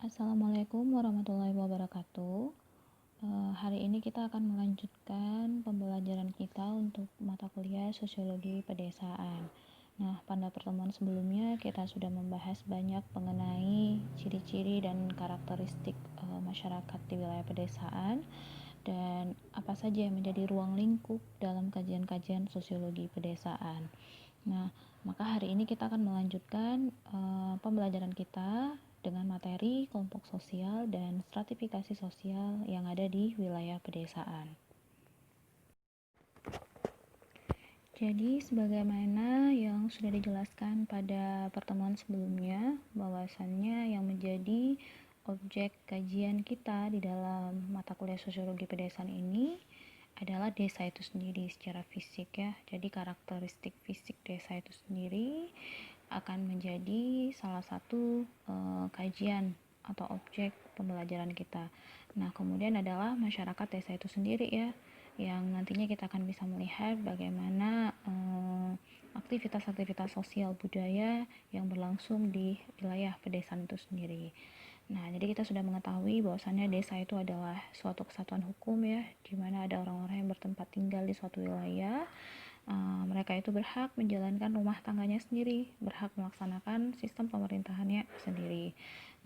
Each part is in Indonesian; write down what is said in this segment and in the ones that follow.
Assalamualaikum warahmatullahi wabarakatuh. Hari ini kita akan melanjutkan pembelajaran kita untuk mata kuliah Sosiologi Pedesaan. Nah, pada pertemuan sebelumnya kita sudah membahas banyak mengenai ciri-ciri dan karakteristik masyarakat di wilayah pedesaan dan apa saja yang menjadi ruang lingkup dalam kajian-kajian sosiologi pedesaan. Nah, maka hari ini kita akan melanjutkan pembelajaran kita dengan materi kelompok sosial dan stratifikasi sosial yang ada di wilayah pedesaan. Jadi, sebagaimana yang sudah dijelaskan pada pertemuan sebelumnya, bahwasannya yang menjadi objek kajian kita di dalam mata kuliah sosiologi pedesaan ini adalah desa itu sendiri secara fisik ya. Jadi karakteristik fisik desa itu sendiri akan menjadi salah satu kajian atau objek pembelajaran kita. Nah, kemudian adalah masyarakat desa itu sendiri ya, yang nantinya kita akan bisa melihat bagaimana aktivitas-aktivitas sosial budaya yang berlangsung di wilayah pedesaan itu sendiri. Nah, jadi kita sudah mengetahui bahwasannya desa itu adalah suatu kesatuan hukum ya, di mana ada orang-orang yang bertempat tinggal di suatu wilayah. Mereka itu berhak menjalankan rumah tangganya sendiri, berhak melaksanakan sistem pemerintahannya sendiri.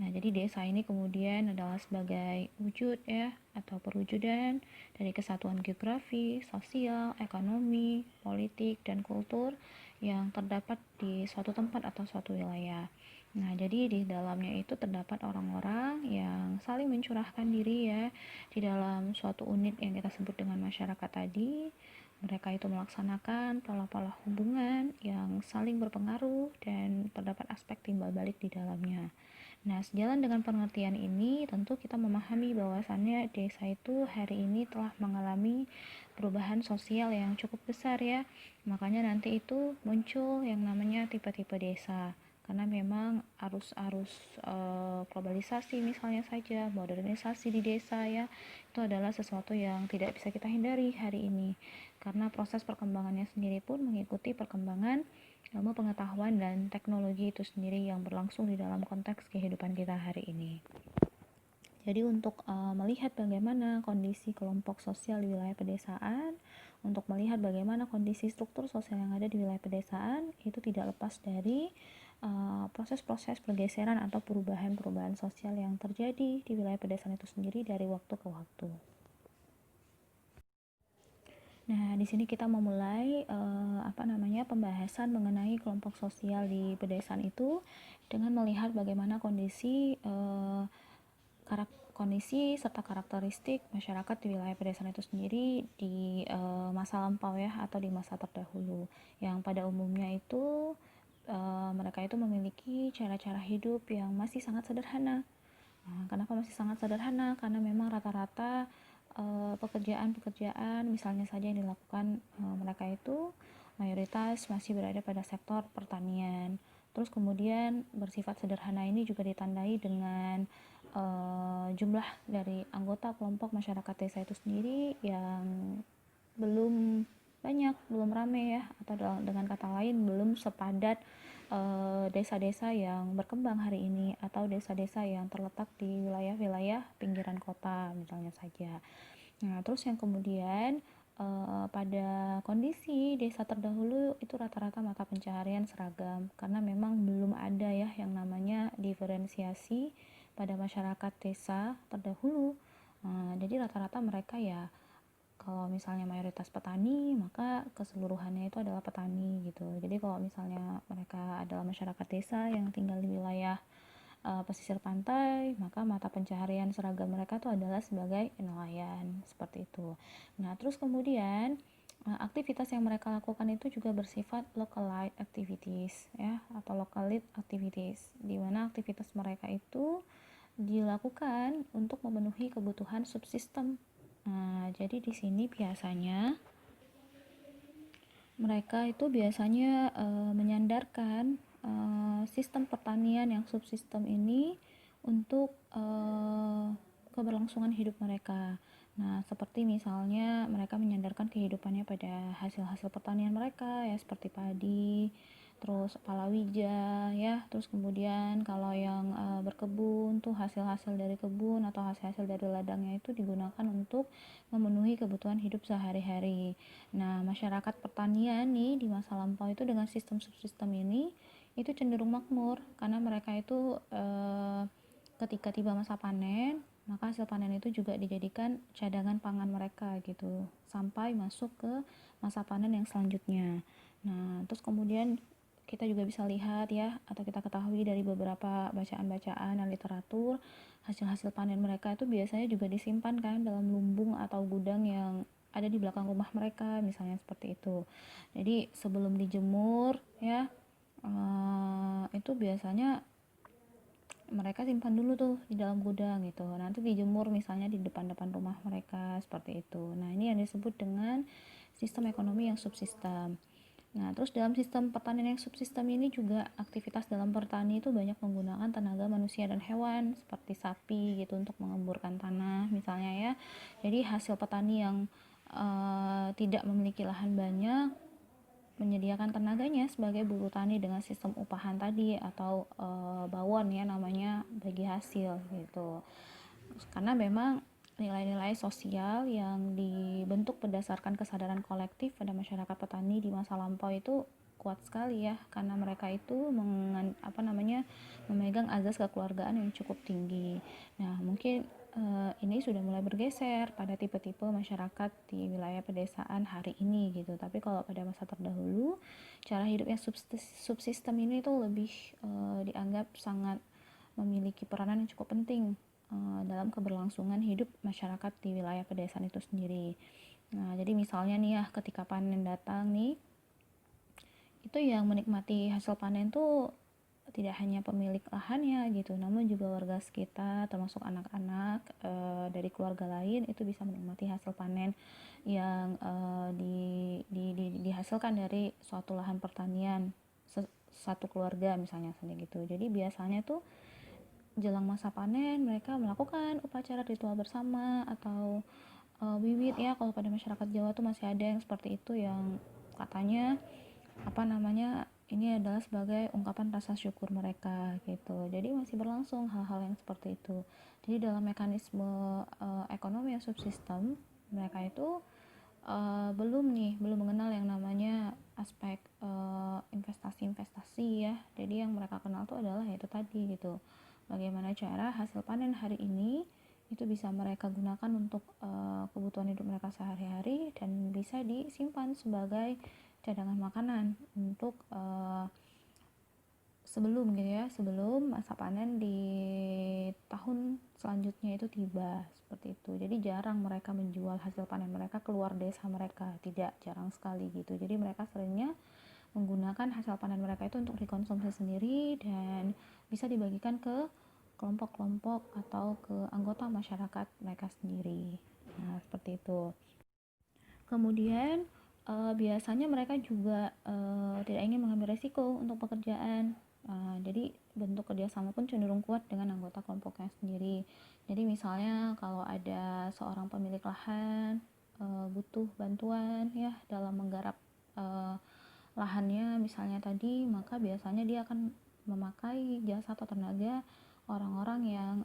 Nah, jadi desa ini kemudian adalah sebagai wujud ya, atau perwujudan dari kesatuan geografi, sosial, ekonomi, politik, dan kultur yang terdapat di suatu tempat atau suatu wilayah. Nah, jadi di dalamnya itu terdapat orang-orang yang saling mencurahkan diri ya di dalam suatu unit yang kita sebut dengan masyarakat tadi. Mereka itu melaksanakan pola-pola hubungan yang saling berpengaruh dan terdapat aspek timbal balik di dalamnya. Nah, sejalan dengan pengertian ini, tentu kita memahami bahwasannya desa itu hari ini telah mengalami perubahan sosial yang cukup besar ya. Makanya nanti itu muncul yang namanya tipe-tipe desa. Karena memang arus-arus globalisasi misalnya saja, modernisasi di desa ya, itu adalah sesuatu yang tidak bisa kita hindari hari ini. Karena proses perkembangannya sendiri pun mengikuti perkembangan ilmu pengetahuan dan teknologi itu sendiri yang berlangsung di dalam konteks kehidupan kita hari ini. Jadi untuk melihat bagaimana kondisi kelompok sosial di wilayah pedesaan, untuk melihat bagaimana kondisi struktur sosial yang ada di wilayah pedesaan, itu tidak lepas dari proses-proses pergeseran atau perubahan-perubahan sosial yang terjadi di wilayah pedesaan itu sendiri dari waktu ke waktu. Nah, di sini kita memulai pembahasan mengenai kelompok sosial di pedesaan itu dengan melihat bagaimana kondisi serta karakteristik masyarakat di wilayah pedesaan itu sendiri di masa lampau ya, atau di masa terdahulu, yang pada umumnya itu mereka itu memiliki cara-cara hidup yang masih sangat sederhana. Nah, kenapa masih sangat sederhana? Karena memang rata-rata pekerjaan-pekerjaan misalnya saja yang dilakukan mereka itu mayoritas masih berada pada sektor pertanian. Terus kemudian bersifat sederhana ini juga ditandai dengan jumlah dari anggota kelompok masyarakat desa itu sendiri yang belum banyak, belum ramai ya, atau dengan kata lain belum sepadat desa-desa yang berkembang hari ini, atau desa-desa yang terletak di wilayah-wilayah pinggiran kota misalnya saja. Nah, terus yang kemudian pada kondisi desa terdahulu itu rata-rata mata pencaharian seragam, karena memang belum ada ya yang namanya diferensiasi pada masyarakat desa terdahulu. Jadi rata-rata mereka ya, kalau misalnya mayoritas petani, maka keseluruhannya itu adalah petani gitu. Jadi kalau misalnya mereka adalah masyarakat desa yang tinggal di wilayah pesisir pantai, maka mata pencaharian seragam mereka itu adalah sebagai nelayan, seperti itu. Nah, terus kemudian aktivitas yang mereka lakukan itu juga bersifat localized activities ya, atau localized activities, di mana aktivitas mereka itu dilakukan untuk memenuhi kebutuhan subsistem. Nah, jadi di sini biasanya mereka itu biasanya menyandarkan sistem pertanian yang subsistem ini untuk keberlangsungan hidup mereka. Nah, seperti misalnya mereka menyandarkan kehidupannya pada hasil-hasil pertanian mereka ya, seperti padi, terus palawija ya, terus kemudian kalau yang berkebun tuh hasil-hasil dari kebun atau hasil-hasil dari ladangnya itu digunakan untuk memenuhi kebutuhan hidup sehari-hari. Nah, masyarakat pertanian nih di masa lampau itu dengan sistem subsistem ini itu cenderung makmur karena mereka itu ketika tiba masa panen, maka hasil panen itu juga dijadikan cadangan pangan mereka gitu sampai masuk ke masa panen yang selanjutnya. Nah, terus kemudian kita juga bisa lihat ya, atau kita ketahui dari beberapa bacaan-bacaan dan literatur, hasil-hasil panen mereka itu biasanya juga disimpan kan dalam lumbung atau gudang yang ada di belakang rumah mereka, misalnya seperti itu. Jadi sebelum dijemur ya, itu biasanya mereka simpan dulu tuh di dalam gudang gitu, nanti dijemur misalnya di depan-depan rumah mereka seperti itu. Nah, ini yang disebut dengan sistem ekonomi yang subsistem. Nah, terus dalam sistem pertanian yang subsistem ini juga aktivitas dalam bertani itu banyak menggunakan tenaga manusia dan hewan seperti sapi gitu untuk mengemburkan tanah misalnya ya. Jadi hasil petani yang tidak memiliki lahan banyak menyediakan tenaganya sebagai buruh tani dengan sistem upahan tadi atau bawon ya namanya bagi hasil gitu. Karena memang nilai-nilai sosial yang dibentuk berdasarkan kesadaran kolektif pada masyarakat petani di masa lampau itu kuat sekali ya, karena mereka itu memegang azas kekeluargaan yang cukup tinggi. Nah, mungkin ini sudah mulai bergeser pada tipe-tipe masyarakat di wilayah pedesaan hari ini gitu. Tapi kalau pada masa terdahulu, cara hidup yang subsistem ini tuh lebih dianggap sangat memiliki peranan yang cukup penting dalam keberlangsungan hidup masyarakat di wilayah pedesaan itu sendiri. Nah, jadi misalnya nih ya, ketika panen datang nih, itu yang menikmati hasil panen tuh tidak hanya pemilik lahannya gitu, namun juga warga sekitar, termasuk anak-anak dari keluarga lain itu bisa menikmati hasil panen yang dihasilkan dari suatu lahan pertanian satu keluarga misalnya gitu. Jadi biasanya tuh jelang masa panen mereka melakukan upacara ritual bersama atau wiwit ya, kalau pada masyarakat Jawa tuh masih ada yang seperti itu, yang katanya ini adalah sebagai ungkapan rasa syukur mereka gitu. Jadi masih berlangsung hal-hal yang seperti itu. Jadi dalam mekanisme ekonomi yang subsistem, mereka itu belum mengenal yang namanya aspek investasi-investasi ya. Jadi yang mereka kenal tuh adalah itu tadi gitu, bagaimana cara hasil panen hari ini itu bisa mereka gunakan untuk kebutuhan hidup mereka sehari-hari dan bisa disimpan sebagai cadangan makanan untuk sebelum masa panen di tahun selanjutnya itu tiba seperti itu. Jadi jarang mereka menjual hasil panen mereka keluar desa mereka, tidak, jarang sekali gitu. Jadi mereka seringnya menggunakan hasil panen mereka itu untuk dikonsumsi sendiri dan bisa dibagikan ke kelompok-kelompok atau ke anggota masyarakat mereka sendiri. Nah, seperti itu. Kemudian biasanya mereka juga tidak ingin mengambil resiko untuk pekerjaan. Jadi bentuk kerjasama pun cenderung kuat dengan anggota kelompoknya sendiri. Jadi misalnya kalau ada seorang pemilik lahan butuh bantuan ya dalam menggarap lahannya misalnya tadi, maka biasanya dia akan memakai jasa atau tenaga orang-orang yang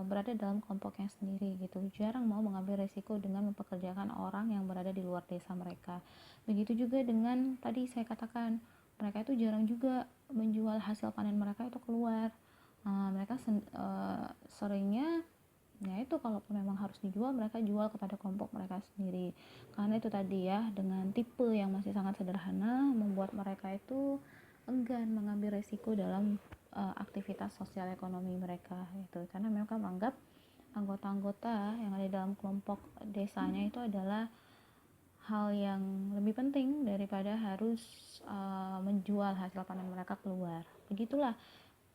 berada dalam kelompoknya sendiri gitu. Jarang mau mengambil resiko dengan mempekerjakan orang yang berada di luar desa mereka. Begitu juga dengan tadi saya katakan, mereka itu jarang juga menjual hasil panen mereka itu keluar. Mereka seringnya ya itu, kalaupun memang harus dijual, mereka jual kepada kelompok mereka sendiri. Karena itu tadi ya, dengan tipe yang masih sangat sederhana membuat mereka itu enggan mengambil resiko dalam aktivitas sosial ekonomi mereka itu, karena mereka menganggap anggota-anggota yang ada dalam kelompok desanya itu adalah hal yang lebih penting daripada harus menjual hasil panen mereka keluar. Begitulah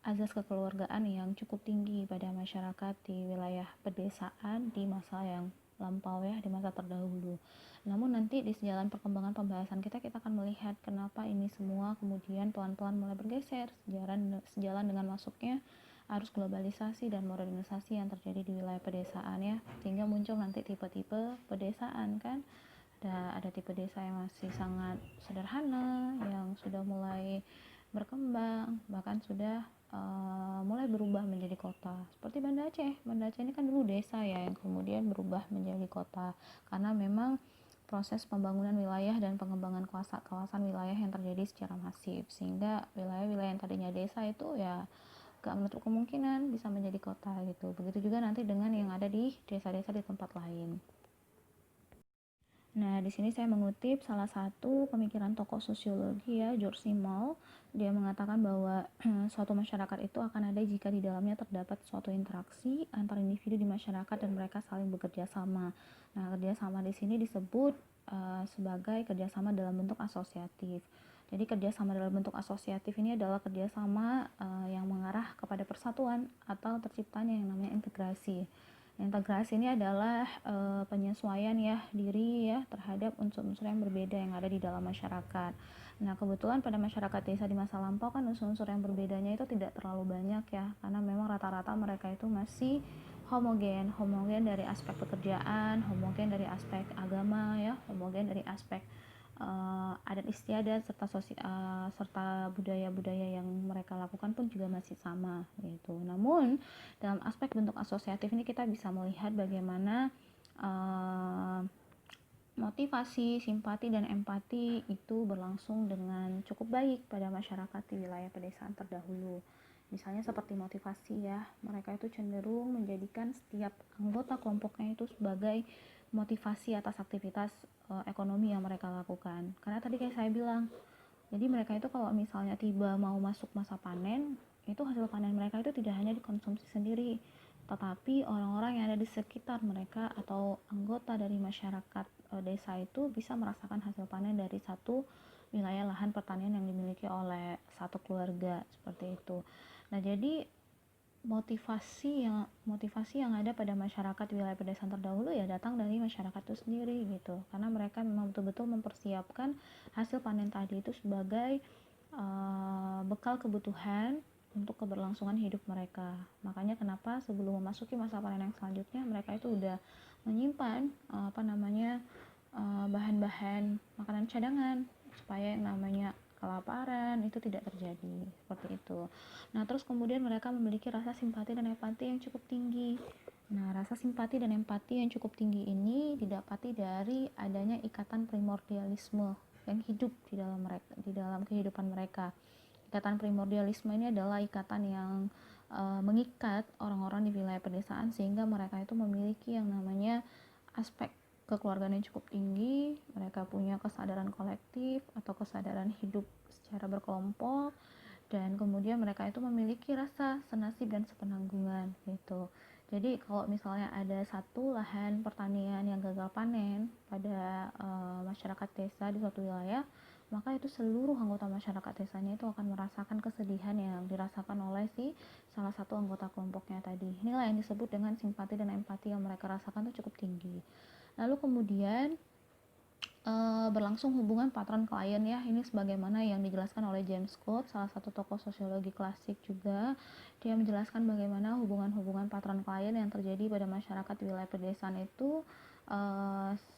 azas kekeluargaan yang cukup tinggi pada masyarakat di wilayah pedesaan di masa yang lampau ya, di masa terdahulu. Namun nanti di sejalan perkembangan pembahasan kita akan melihat kenapa ini semua kemudian pelan-pelan mulai bergeser sejalan dengan masuknya arus globalisasi dan modernisasi yang terjadi di wilayah pedesaan ya, sehingga muncul nanti tipe-tipe pedesaan kan. ada tipe desa yang masih sangat sederhana, yang sudah mulai berkembang, bahkan sudah mulai berubah menjadi kota. Seperti Banda Aceh. Banda Aceh ini kan dulu desa ya, yang kemudian berubah menjadi kota karena memang proses pembangunan wilayah dan pengembangan kawasan wilayah yang terjadi secara masif, sehingga wilayah-wilayah yang tadinya desa itu ya gak menutup kemungkinan bisa menjadi kota gitu. Begitu juga nanti dengan yang ada di desa-desa di tempat lain. Nah, di sini saya mengutip salah satu pemikiran tokoh sosiologi ya, George Simmel. Dia mengatakan bahwa suatu masyarakat itu akan ada jika di dalamnya terdapat suatu interaksi antar individu di masyarakat dan mereka saling bekerja sama. Nah, kerjasama di sini disebut sebagai kerjasama dalam bentuk asosiatif. Jadi kerjasama dalam bentuk asosiatif ini adalah kerjasama yang mengarah kepada persatuan atau terciptanya yang namanya integrasi. Integrasi ini adalah penyesuaian ya diri ya terhadap unsur-unsur yang berbeda yang ada di dalam masyarakat. Nah, kebetulan pada masyarakat desa di masa lampau kan unsur-unsur yang berbedanya itu tidak terlalu banyak ya, karena memang rata-rata mereka itu masih homogen dari aspek pekerjaan, homogen dari aspek agama ya, homogen dari aspek adat istiadat serta budaya-budaya yang mereka lakukan pun juga masih sama gitu. Namun dalam aspek bentuk asosiatif ini kita bisa melihat bagaimana motivasi, simpati, dan empati itu berlangsung dengan cukup baik pada masyarakat di wilayah pedesaan terdahulu. Misalnya seperti motivasi ya, mereka itu cenderung menjadikan setiap anggota kelompoknya itu sebagai motivasi atas aktivitas ekonomi yang mereka lakukan. Karena tadi kayak saya bilang, jadi mereka itu kalau misalnya tiba mau masuk masa panen, itu hasil panen mereka itu tidak hanya dikonsumsi sendiri, tetapi orang-orang yang ada di sekitar mereka atau anggota dari masyarakat desa itu bisa merasakan hasil panen dari satu wilayah lahan pertanian yang dimiliki oleh satu keluarga seperti itu. Nah, jadi motivasi yang ada pada masyarakat wilayah pedesaan terdahulu ya datang dari masyarakat itu sendiri gitu, karena mereka memang betul-betul mempersiapkan hasil panen tadi itu sebagai bekal kebutuhan untuk keberlangsungan hidup mereka. Makanya kenapa sebelum memasuki masa panen yang selanjutnya mereka itu udah menyimpan bahan-bahan makanan cadangan supaya yang namanya kelaparan itu tidak terjadi seperti itu. Nah, terus kemudian mereka memiliki rasa simpati dan empati yang cukup tinggi. Nah, rasa simpati dan empati yang cukup tinggi ini didapati dari adanya ikatan primordialisme yang hidup di dalam kehidupan mereka. Ikatan primordialisme ini adalah ikatan yang mengikat orang-orang di wilayah pedesaan sehingga mereka itu memiliki yang namanya aspek kekeluargaan yang cukup tinggi. Mereka punya kesadaran kolektif atau kesadaran hidup secara berkelompok, dan kemudian mereka itu memiliki rasa senasib dan sepenanggungan gitu. Jadi kalau misalnya ada satu lahan pertanian yang gagal panen pada masyarakat desa di suatu wilayah, maka itu seluruh anggota masyarakat desanya itu akan merasakan kesedihan yang dirasakan oleh si salah satu anggota kelompoknya tadi. Inilah yang disebut dengan simpati dan empati yang mereka rasakan itu cukup tinggi. Lalu kemudian berlangsung hubungan patron klien ya, ini sebagaimana yang dijelaskan oleh James Scott, salah satu tokoh sosiologi klasik juga. Dia menjelaskan bagaimana hubungan-hubungan patron klien yang terjadi pada masyarakat di wilayah pedesaan itu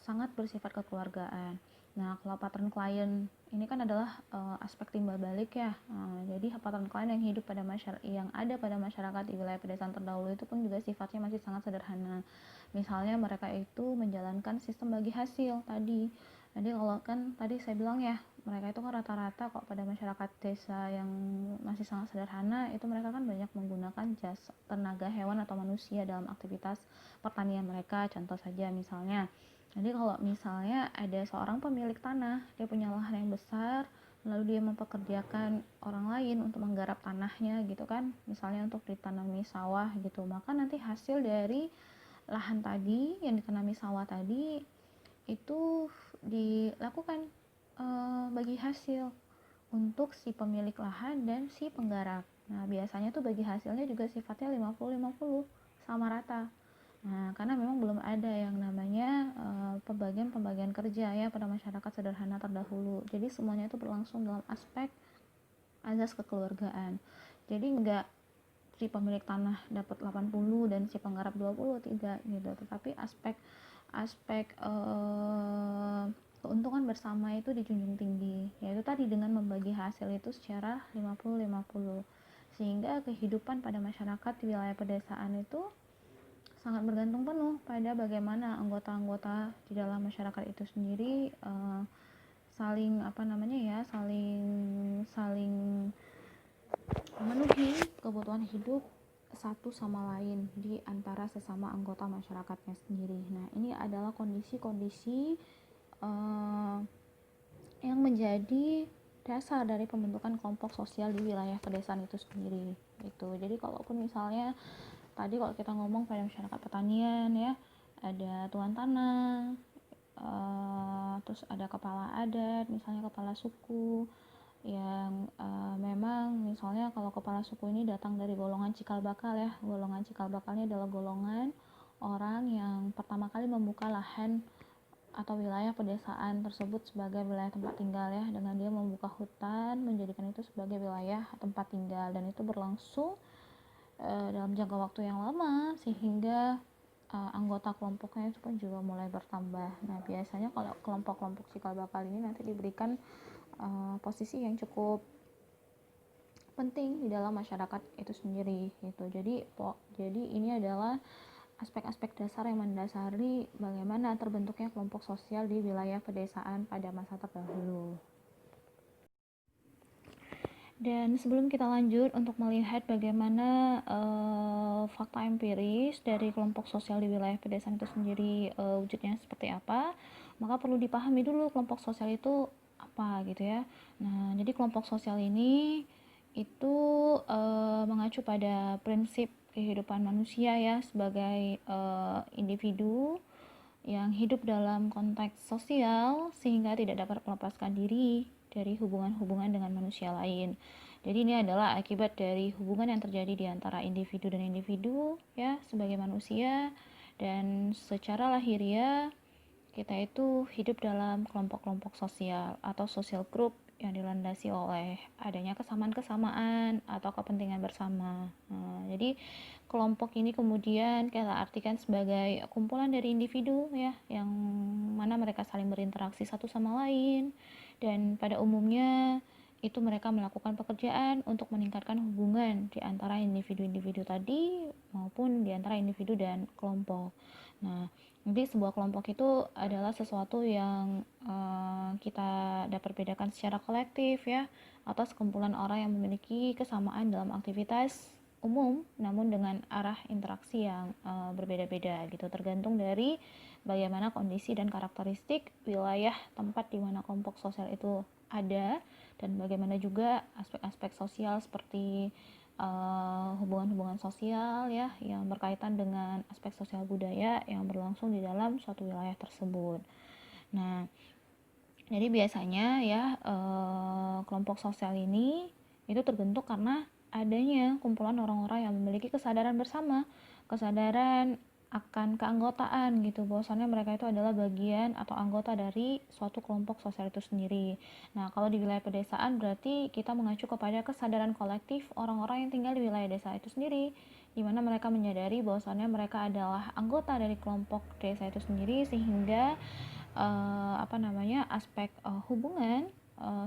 sangat bersifat kekeluargaan. Nah, kalau patron klien ini kan adalah aspek timbal balik ya. Jadi patron klien yang hidup yang ada pada masyarakat di wilayah pedesaan terdahulu itu pun juga sifatnya masih sangat sederhana. Misalnya mereka itu menjalankan sistem bagi hasil tadi. Jadi kalau kan tadi saya bilang ya, mereka itu kan rata-rata kok pada masyarakat desa yang masih sangat sederhana itu mereka kan banyak menggunakan jasa tenaga hewan atau manusia dalam aktivitas pertanian mereka. Contoh saja misalnya, jadi kalau misalnya ada seorang pemilik tanah, dia punya lahan yang besar, lalu dia mempekerjakan orang lain untuk menggarap tanahnya gitu kan, misalnya untuk ditanami sawah gitu, maka nanti hasil dari lahan tadi yang ditanami sawah tadi itu dilakukan bagi hasil untuk si pemilik lahan dan si penggarap. Nah, biasanya tuh bagi hasilnya juga sifatnya 50-50 sama rata. Nah, karena memang belum ada yang namanya pembagian kerja ya pada masyarakat sederhana terdahulu. Jadi semuanya itu berlangsung dalam aspek azas kekeluargaan. Jadi enggak si pemilik tanah dapat 80 dan si penggarap 20, tidak gitu. Tetapi aspek aspek keuntungan bersama itu dijunjung tinggi, yaitu tadi dengan membagi hasil itu secara 50-50, sehingga kehidupan pada masyarakat di wilayah pedesaan itu sangat bergantung penuh pada bagaimana anggota-anggota di dalam masyarakat itu sendiri saling saling memenuhi kebutuhan hidup satu sama lain di antara sesama anggota masyarakatnya sendiri. Nah, ini adalah kondisi-kondisi yang menjadi dasar dari pembentukan kelompok sosial di wilayah pedesaan itu sendiri. Gitu. Jadi kalaupun misalnya tadi kalau kita ngomong pada masyarakat pertanian ya, ada tuan tanah, terus ada kepala adat, misalnya kepala suku yang memang misalnya kalau kepala suku ini datang dari golongan cikal bakal ya. Golongan cikal bakalnya adalah golongan orang yang pertama kali membuka lahan atau wilayah pedesaan tersebut sebagai wilayah tempat tinggal ya, dengan dia membuka hutan, menjadikan itu sebagai wilayah tempat tinggal, dan itu berlangsung dalam jangka waktu yang lama sehingga anggota kelompoknya itu pun juga mulai bertambah. Nah, biasanya kalau kelompok-kelompok cikal bakal ini nanti diberikan posisi yang cukup penting di dalam masyarakat itu sendiri gitu. Jadi ini adalah aspek-aspek dasar yang mendasari bagaimana terbentuknya kelompok sosial di wilayah pedesaan pada masa terdahulu. Dan sebelum kita lanjut untuk melihat bagaimana fakta empiris dari kelompok sosial di wilayah pedesaan itu sendiri wujudnya seperti apa, maka perlu dipahami dulu kelompok sosial itu apa gitu ya. Nah, jadi kelompok sosial ini itu mengacu pada prinsip kehidupan manusia ya, sebagai individu yang hidup dalam konteks sosial sehingga tidak dapat melepaskan diri dari hubungan-hubungan dengan manusia lain. Jadi ini adalah akibat dari hubungan yang terjadi di antara individu dan individu ya, sebagai manusia, dan secara lahiriah kita itu hidup dalam kelompok-kelompok sosial atau social group yang dilandasi oleh adanya kesamaan-kesamaan atau kepentingan bersama. Nah, jadi kelompok ini kemudian kita artikan sebagai kumpulan dari individu ya, yang mana mereka saling berinteraksi satu sama lain, dan pada umumnya itu mereka melakukan pekerjaan untuk meningkatkan hubungan di antara individu-individu tadi maupun di antara individu dan kelompok. Nah, jadi sebuah kelompok itu adalah sesuatu yang kita dapat bedakan secara kolektif ya, atau sekumpulan orang yang memiliki kesamaan dalam aktivitas umum namun dengan arah interaksi yang berbeda-beda gitu, tergantung dari bagaimana kondisi dan karakteristik wilayah tempat di mana kelompok sosial itu ada, dan bagaimana juga aspek-aspek sosial seperti hubungan-hubungan sosial ya yang berkaitan dengan aspek sosial budaya yang berlangsung di dalam suatu wilayah tersebut. Nah, jadi biasanya ya kelompok sosial ini itu terbentuk karena adanya kumpulan orang-orang yang memiliki kesadaran bersama, kesadaran akan keanggotaan gitu, bahwasannya mereka itu adalah bagian atau anggota dari suatu kelompok sosial itu sendiri. Nah, kalau di wilayah pedesaan berarti kita mengacu kepada kesadaran kolektif orang-orang yang tinggal di wilayah desa itu sendiri, di mana mereka menyadari bahwasannya mereka adalah anggota dari kelompok desa itu sendiri, sehingga aspek hubungan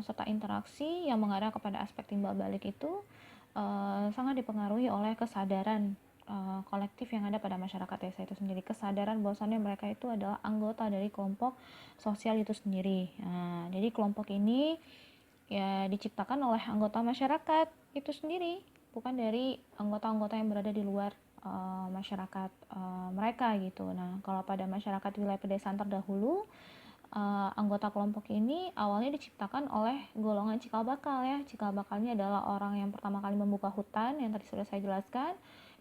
serta interaksi yang mengarah kepada aspek timbal balik itu sangat dipengaruhi oleh kesadaran kolektif yang ada pada masyarakat desa itu sendiri, kesadaran bahwasannya mereka itu adalah anggota dari kelompok sosial itu sendiri. Nah, jadi kelompok ini ya diciptakan oleh anggota masyarakat itu sendiri, bukan dari anggota-anggota yang berada di luar masyarakat mereka gitu. Nah, kalau pada masyarakat wilayah pedesaan terdahulu, anggota kelompok ini awalnya diciptakan oleh golongan cikal bakal ya. Cikal bakalnya adalah orang yang pertama kali membuka hutan yang tadi sudah saya jelaskan,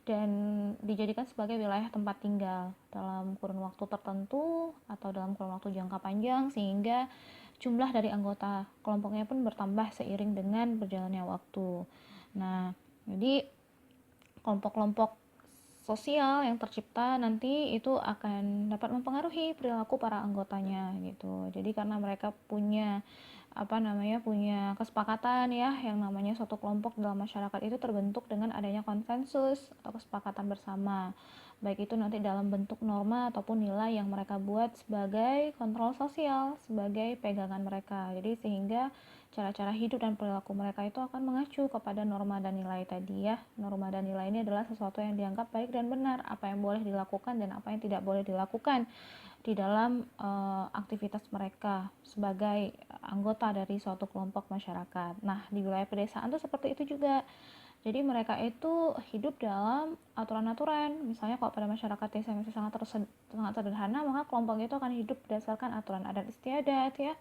dan dijadikan sebagai wilayah tempat tinggal dalam kurun waktu tertentu atau dalam kurun waktu jangka panjang, sehingga jumlah dari anggota kelompoknya pun bertambah seiring dengan berjalannya waktu. Nah, jadi kelompok-kelompok sosial yang tercipta nanti itu akan dapat mempengaruhi perilaku para anggotanya gitu. Jadi karena mereka punya punya kesepakatan ya, yang namanya suatu kelompok dalam masyarakat itu terbentuk dengan adanya konsensus atau kesepakatan bersama, baik itu nanti dalam bentuk norma ataupun nilai yang mereka buat sebagai kontrol sosial, sebagai pegangan mereka. Jadi sehingga cara-cara hidup dan perilaku mereka itu akan mengacu kepada norma dan nilai tadi ya. Norma dan nilai ini adalah sesuatu yang dianggap baik dan benar, apa yang boleh dilakukan dan apa yang tidak boleh dilakukan di dalam aktivitas mereka sebagai anggota dari suatu kelompok masyarakat. Nah, di wilayah pedesaan tuh seperti itu juga. Jadi mereka itu hidup dalam aturan-aturan. Misalnya kalau pada masyarakat desa yang sangat sederhana, maka kelompok itu akan hidup berdasarkan aturan adat istiadat ya,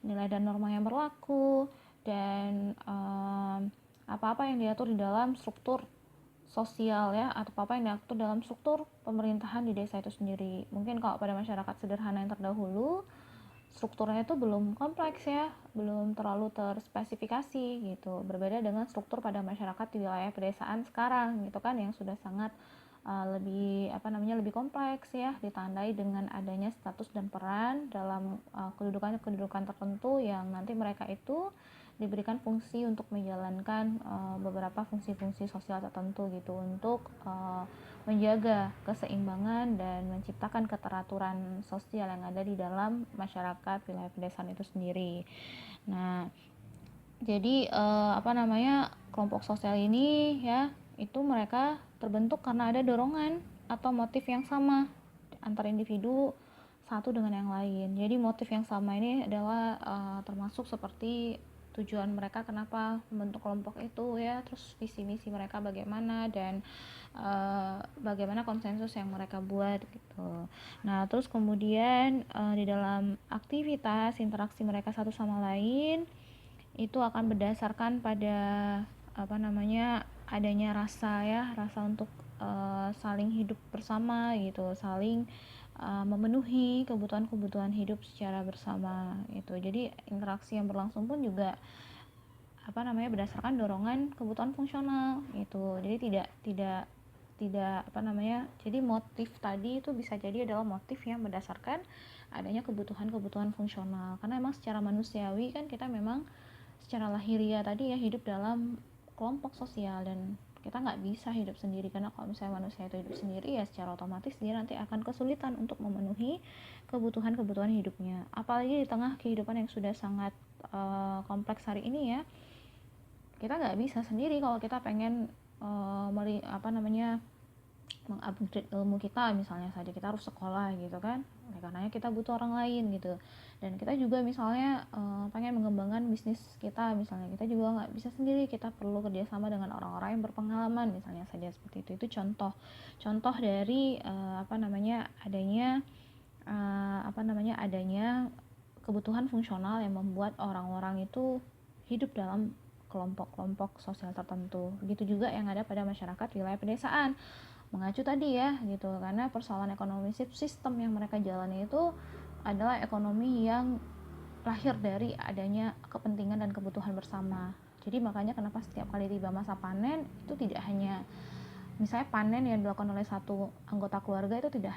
nilai dan norma yang berlaku, dan apa-apa yang diatur di dalam struktur sosial ya, atau apa yang diatur dalam struktur pemerintahan di desa itu sendiri. Mungkin kalau pada masyarakat sederhana yang terdahulu, strukturnya itu belum kompleks ya, belum terlalu terspesifikasi gitu. Berbeda dengan struktur pada masyarakat di wilayah pedesaan sekarang gitu kan, yang sudah sangat lebih kompleks ya, ditandai dengan adanya status dan peran dalam kedudukan tertentu yang nanti mereka itu diberikan fungsi untuk menjalankan beberapa fungsi-fungsi sosial tertentu gitu, untuk menjaga keseimbangan dan menciptakan keteraturan sosial yang ada di dalam masyarakat wilayah pedesaan itu sendiri. Nah, jadi kelompok sosial ini ya, itu mereka terbentuk karena ada dorongan atau motif yang sama antara individu satu dengan yang lain. Jadi motif yang sama ini adalah termasuk seperti tujuan mereka kenapa membentuk kelompok itu ya, terus visi misi mereka bagaimana, dan bagaimana konsensus yang mereka buat gitu. Nah, terus kemudian di dalam aktivitas interaksi mereka satu sama lain itu akan berdasarkan pada adanya rasa untuk saling hidup bersama gitu, saling memenuhi kebutuhan-kebutuhan hidup secara bersama gitu. Jadi interaksi yang berlangsung pun juga berdasarkan dorongan kebutuhan fungsional gitu. Jadi tidak jadi motif tadi itu bisa jadi adalah motif yang berdasarkan adanya kebutuhan-kebutuhan fungsional, karena memang secara manusiawi kan kita memang secara lahiriah tadi ya hidup dalam kelompok sosial, dan kita nggak bisa hidup sendiri, karena kalau misalnya manusia itu hidup sendiri ya secara otomatis dia nanti akan kesulitan untuk memenuhi kebutuhan-kebutuhan hidupnya, apalagi di tengah kehidupan yang sudah sangat kompleks hari ini ya. Kita nggak bisa sendiri kalau kita pengen mengupgrade ilmu kita, misalnya saja kita harus sekolah gitu kan, karena kita butuh orang lain gitu. Dan kita juga misalnya pengen mengembangkan bisnis kita, misalnya kita juga nggak bisa sendiri, kita perlu kerjasama dengan orang-orang yang berpengalaman, misalnya saja seperti itu. Itu contoh dari adanya kebutuhan fungsional yang membuat orang-orang itu hidup dalam kelompok-kelompok sosial tertentu. Begitu juga yang ada pada masyarakat wilayah pedesaan, mengacu tadi ya gitu, karena persoalan ekonomi sistem yang mereka jalani itu adalah ekonomi yang lahir dari adanya kepentingan dan kebutuhan bersama. Jadi makanya kenapa setiap kali tiba masa panen itu tidak hanya misalnya panen yang dilakukan oleh satu anggota keluarga itu tidak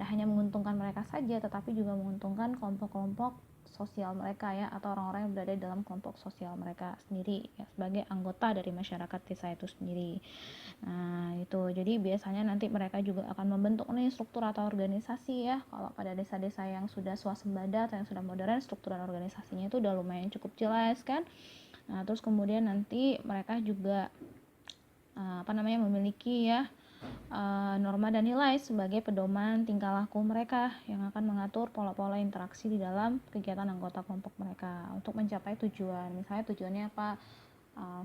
hanya menguntungkan mereka saja, tetapi juga menguntungkan kelompok-kelompok sosial mereka ya, atau orang-orang yang berada di dalam kelompok sosial mereka sendiri ya, sebagai anggota dari masyarakat desa itu sendiri. Nah, itu jadi biasanya nanti mereka juga akan membentuk nih struktur atau organisasi ya. Kalau pada desa-desa yang sudah swasembada atau yang sudah modern, struktur dan organisasinya itu udah lumayan cukup jelas kan. Nah, terus kemudian nanti mereka juga memiliki ya norma dan nilai sebagai pedoman tingkah laku mereka yang akan mengatur pola-pola interaksi di dalam kegiatan anggota kelompok mereka untuk mencapai tujuan. Misalnya tujuannya apa?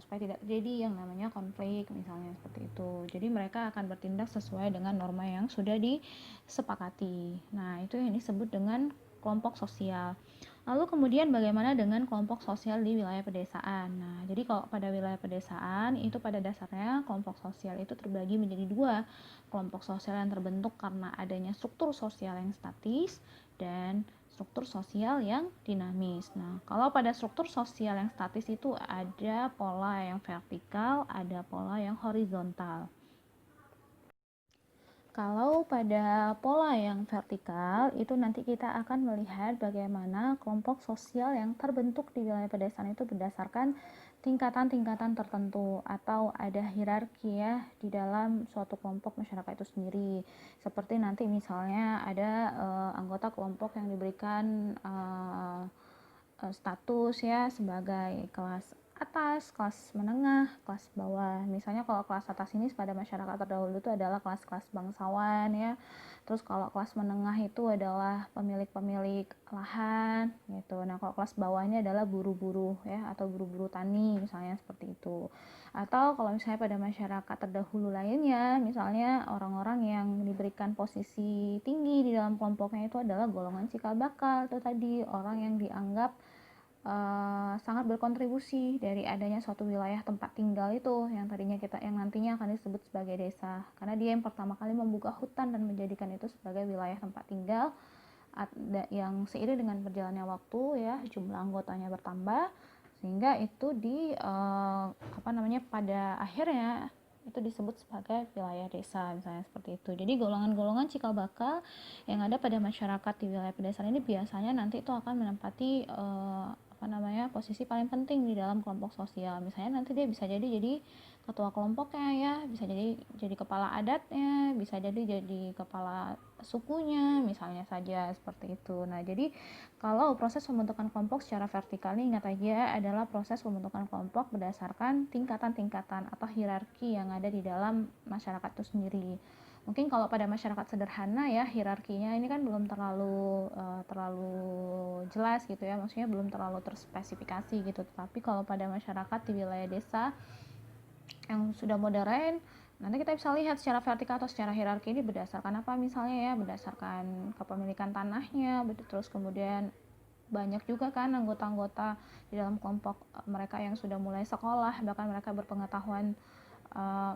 Supaya tidak terjadi yang namanya konflik, misalnya seperti itu. Jadi mereka akan bertindak sesuai dengan norma yang sudah disepakati. Nah, itu yang disebut dengan kelompok sosial. Lalu kemudian bagaimana dengan kelompok sosial di wilayah pedesaan? Nah, jadi kalau pada wilayah pedesaan itu pada dasarnya kelompok sosial itu terbagi menjadi dua. Kelompok sosial yang terbentuk karena adanya struktur sosial yang statis dan struktur sosial yang dinamis. Nah, kalau pada struktur sosial yang statis itu ada pola yang vertikal, ada pola yang horizontal. Kalau pada pola yang vertikal, itu nanti kita akan melihat bagaimana kelompok sosial yang terbentuk di wilayah pedesaan itu berdasarkan tingkatan-tingkatan tertentu atau ada hierarki ya di dalam suatu kelompok masyarakat itu sendiri. Seperti nanti misalnya ada anggota kelompok yang diberikan status ya sebagai kelas atas, kelas menengah, kelas bawah. Misalnya kalau kelas atas ini pada masyarakat terdahulu itu adalah kelas-kelas bangsawan ya. Terus kalau kelas menengah itu adalah pemilik-pemilik lahan gitu. Nah, kalau kelas bawahnya adalah buru-buru ya atau buru-buru tani misalnya seperti itu. Atau kalau misalnya pada masyarakat terdahulu lainnya, misalnya orang-orang yang diberikan posisi tinggi di dalam kelompoknya itu adalah golongan cikal bakal. Itu tadi orang yang dianggap sangat berkontribusi dari adanya suatu wilayah tempat tinggal itu yang nantinya akan disebut sebagai desa, karena dia yang pertama kali membuka hutan dan menjadikan itu sebagai wilayah tempat tinggal yang seiring dengan berjalannya waktu ya jumlah anggotanya bertambah sehingga itu pada akhirnya itu disebut sebagai wilayah desa misalnya seperti itu. Jadi golongan-golongan cikal bakal yang ada pada masyarakat di wilayah pedesaan ini biasanya nanti itu akan menempati posisi paling penting di dalam kelompok sosial. Misalnya nanti dia bisa jadi ketua kelompoknya ya, bisa jadi kepala adatnya, bisa jadi kepala sukunya misalnya saja seperti itu. Nah, jadi kalau proses pembentukan kelompok secara vertikal ini ingat aja adalah proses pembentukan kelompok berdasarkan tingkatan-tingkatan atau hierarki yang ada di dalam masyarakat itu sendiri. Mungkin kalau pada masyarakat sederhana ya hierarkinya ini kan belum terlalu jelas gitu ya, maksudnya belum terlalu terspesifikasi gitu. Tapi kalau pada masyarakat di wilayah desa yang sudah modern, nanti kita bisa lihat secara vertikal atau secara hierarki ini berdasarkan apa misalnya ya, berdasarkan kepemilikan tanahnya, terus kemudian banyak juga kan anggota-anggota di dalam kelompok mereka yang sudah mulai sekolah, bahkan mereka berpengetahuan,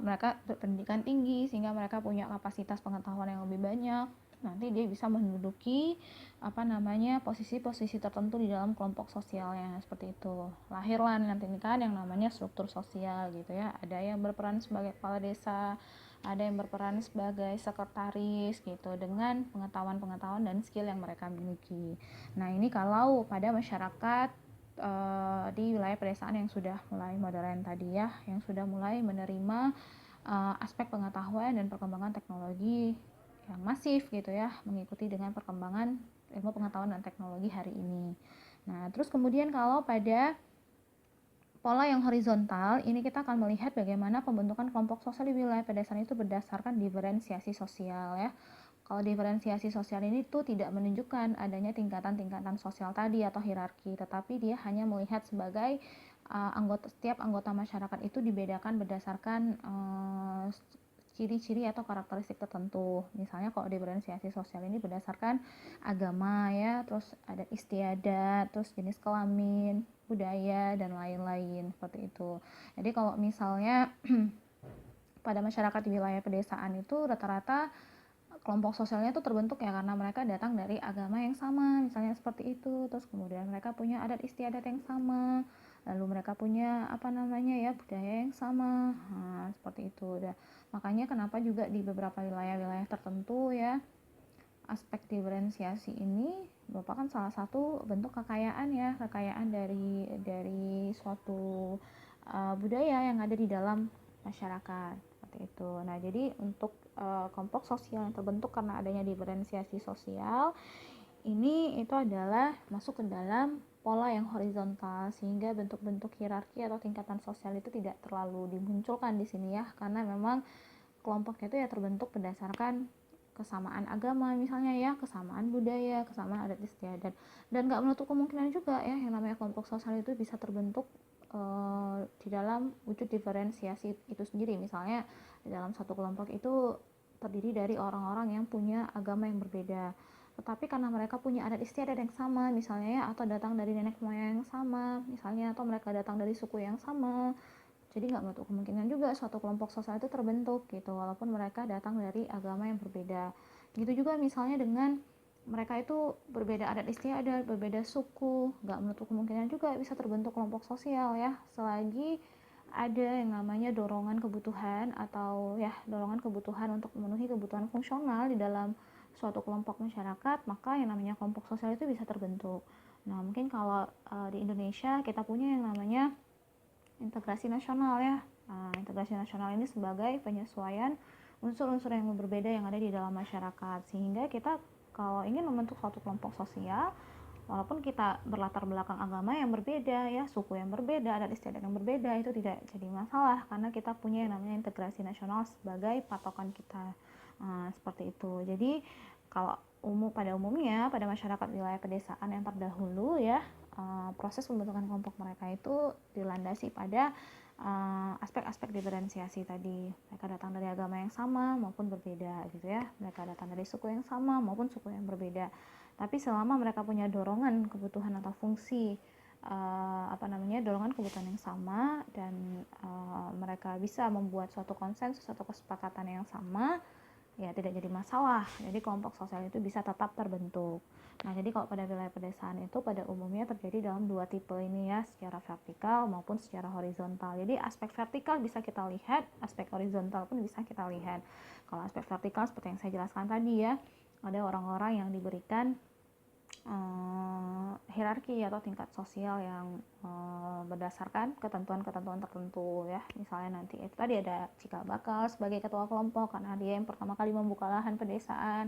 mereka berpendidikan tinggi sehingga mereka punya kapasitas pengetahuan yang lebih banyak. Nanti dia bisa menduduki posisi-posisi tertentu di dalam kelompok sosialnya seperti itu. Lahirlah nanti kan yang namanya struktur sosial gitu ya. Ada yang berperan sebagai kepala desa, ada yang berperan sebagai sekretaris gitu dengan pengetahuan-pengetahuan dan skill yang mereka miliki. Nah, ini kalau pada masyarakat di wilayah pedesaan yang sudah mulai modern tadi ya, yang sudah mulai menerima aspek pengetahuan dan perkembangan teknologi yang masif gitu ya, mengikuti dengan perkembangan ilmu pengetahuan dan teknologi hari ini. Nah, terus kemudian kalau pada pola yang horizontal, ini kita akan melihat bagaimana pembentukan kelompok sosial di wilayah pedesaan itu berdasarkan diferensiasi sosial ya. Kalau diferensiasi sosial ini tuh tidak menunjukkan adanya tingkatan-tingkatan sosial tadi atau hierarki, tetapi dia hanya melihat sebagai setiap anggota masyarakat itu dibedakan berdasarkan ciri-ciri atau karakteristik tertentu. Misalnya kalau diferensiasi sosial ini berdasarkan agama ya, terus ada istiadat, terus jenis kelamin, budaya dan lain-lain seperti itu. Jadi kalau misalnya pada masyarakat di wilayah pedesaan itu rata-rata kelompok sosialnya itu terbentuk ya karena mereka datang dari agama yang sama, misalnya seperti itu. Terus kemudian mereka punya adat istiadat yang sama, lalu mereka punya budaya yang sama. Nah, seperti itu. Makanya kenapa juga di beberapa wilayah-wilayah tertentu ya aspek diferensiasi ini merupakan salah satu bentuk kekayaan dari suatu budaya yang ada di dalam masyarakat seperti itu. Nah, jadi untuk kelompok sosial yang terbentuk karena adanya diferensiasi sosial ini itu adalah masuk ke dalam pola yang horizontal sehingga bentuk-bentuk hierarki atau tingkatan sosial itu tidak terlalu dimunculkan di sini ya, karena memang kelompoknya itu ya terbentuk berdasarkan kesamaan agama misalnya ya, kesamaan budaya, kesamaan adat istiadat, dan nggak menutup kemungkinan juga ya yang namanya kelompok sosial itu bisa terbentuk di dalam wujud diferensiasi itu sendiri. Misalnya di dalam satu kelompok itu terdiri dari orang-orang yang punya agama yang berbeda, tetapi karena mereka punya adat istiadat yang sama misalnya ya, atau datang dari nenek moyang yang sama misalnya, atau mereka datang dari suku yang sama, jadi nggak menutup kemungkinan juga suatu kelompok sosial itu terbentuk gitu walaupun mereka datang dari agama yang berbeda. Gitu juga misalnya dengan mereka itu berbeda adat istiadat, berbeda suku, nggak menutup kemungkinan juga bisa terbentuk kelompok sosial ya, selagi ada yang namanya dorongan kebutuhan atau ya dorongan kebutuhan untuk memenuhi kebutuhan fungsional di dalam suatu kelompok masyarakat, maka yang namanya kelompok sosial itu bisa terbentuk. Nah, mungkin kalau di Indonesia kita punya yang namanya integrasi nasional ya. Nah, integrasi nasional ini sebagai penyesuaian unsur-unsur yang berbeda yang ada di dalam masyarakat, sehingga kita kalau ingin membentuk suatu kelompok sosial, walaupun kita berlatar belakang agama yang berbeda ya, suku yang berbeda, adat istiadat yang berbeda, itu tidak jadi masalah karena kita punya yang namanya integrasi nasional sebagai patokan kita. Seperti itu. Jadi kalau pada umumnya pada masyarakat wilayah pedesaan yang terdahulu ya, proses pembentukan kelompok mereka itu dilandasi pada aspek-aspek diferensiasi tadi. Mereka datang dari agama yang sama maupun berbeda gitu ya. Mereka datang dari suku yang sama maupun suku yang berbeda. Tapi selama mereka punya dorongan kebutuhan atau fungsi dorongan kebutuhan yang sama dan mereka bisa membuat suatu konsensus atau kesepakatan yang sama, ya tidak jadi masalah. Jadi kelompok sosial itu bisa tetap terbentuk. Nah, jadi kalau pada wilayah pedesaan itu pada umumnya terjadi dalam dua tipe ini ya, secara vertikal maupun secara horizontal. Jadi aspek vertikal bisa kita lihat, aspek horizontal pun bisa kita lihat. Kalau aspek vertikal seperti yang saya jelaskan tadi ya, ada orang-orang yang diberikan hierarki atau tingkat sosial yang berdasarkan ketentuan-ketentuan tertentu ya. Misalnya nanti itu tadi ada cikal bakal sebagai ketua kelompok karena dia yang pertama kali membuka lahan pedesaan,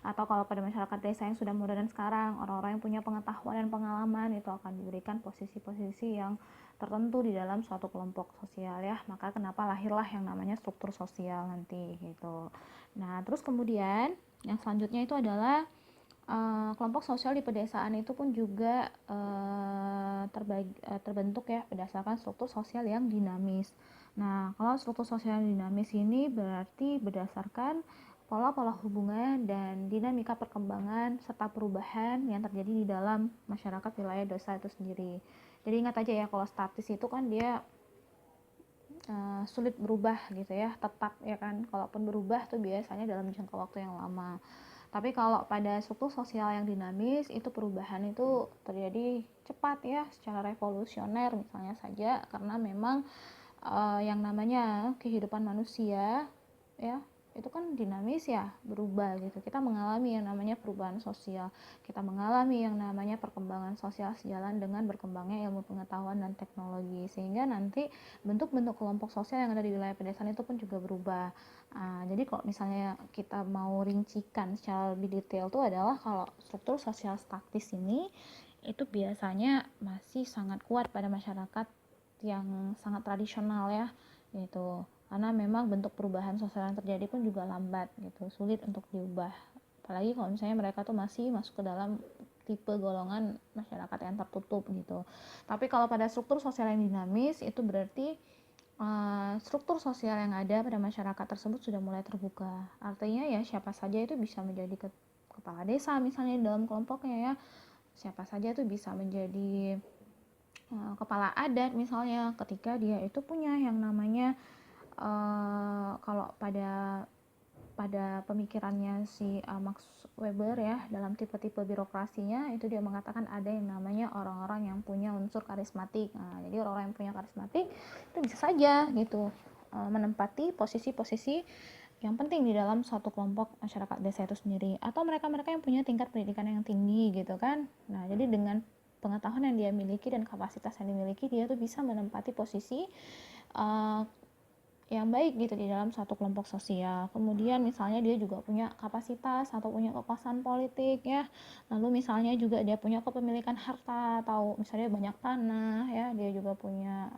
atau kalau pada masyarakat desa yang sudah modern sekarang, orang-orang yang punya pengetahuan dan pengalaman itu akan diberikan posisi-posisi yang tertentu di dalam suatu kelompok sosial ya. Maka kenapa lahirlah yang namanya struktur sosial nanti gitu. Nah, terus kemudian yang selanjutnya itu adalah kelompok sosial di pedesaan itu pun juga terbentuk ya berdasarkan struktur sosial yang dinamis. Nah, kalau struktur sosial yang dinamis ini berarti berdasarkan pola-pola hubungan dan dinamika perkembangan serta perubahan yang terjadi di dalam masyarakat wilayah desa itu sendiri. Jadi ingat aja ya, kalau statis itu kan dia sulit berubah gitu ya, tetap ya kan. Kalaupun berubah tuh biasanya dalam jangka waktu yang lama. Tapi kalau pada struktur sosial yang dinamis itu perubahan itu terjadi cepat ya, secara revolusioner misalnya saja, karena memang yang namanya kehidupan manusia ya itu kan dinamis ya, berubah gitu. Kita mengalami yang namanya perubahan sosial, kita mengalami yang namanya perkembangan sosial sejalan dengan berkembangnya ilmu pengetahuan dan teknologi, sehingga nanti bentuk-bentuk kelompok sosial yang ada di wilayah pedesaan itu pun juga berubah. Jadi kalau misalnya kita mau rincikan secara lebih detail itu adalah kalau struktur sosial statis ini itu biasanya masih sangat kuat pada masyarakat yang sangat tradisional ya gitu, karena memang bentuk perubahan sosial yang terjadi pun juga lambat gitu, sulit untuk diubah, apalagi kalau misalnya mereka tuh masih masuk ke dalam tipe golongan masyarakat yang tertutup gitu. Tapi kalau pada struktur sosial yang dinamis itu berarti struktur sosial yang ada pada masyarakat tersebut sudah mulai terbuka, artinya ya siapa saja itu bisa menjadi kepala desa misalnya dalam kelompoknya ya, siapa saja itu bisa menjadi kepala adat misalnya ketika dia itu punya yang namanya kalau pada pemikirannya si Max Weber ya, dalam tipe-tipe birokrasinya itu dia mengatakan ada yang namanya orang-orang yang punya unsur karismatik. Nah, jadi orang-orang yang punya karismatik itu bisa saja gitu menempati posisi-posisi yang penting di dalam suatu kelompok masyarakat desa itu sendiri, atau mereka-mereka yang punya tingkat pendidikan yang tinggi gitu kan. Nah, jadi dengan pengetahuan yang dia miliki dan kapasitas yang dimiliki, dia tuh bisa menempati posisi yang baik gitu di dalam suatu kelompok sosial. Kemudian misalnya dia juga punya kapasitas atau punya kekuasaan politik ya. Lalu misalnya juga dia punya kepemilikan harta atau misalnya banyak tanah ya, dia juga punya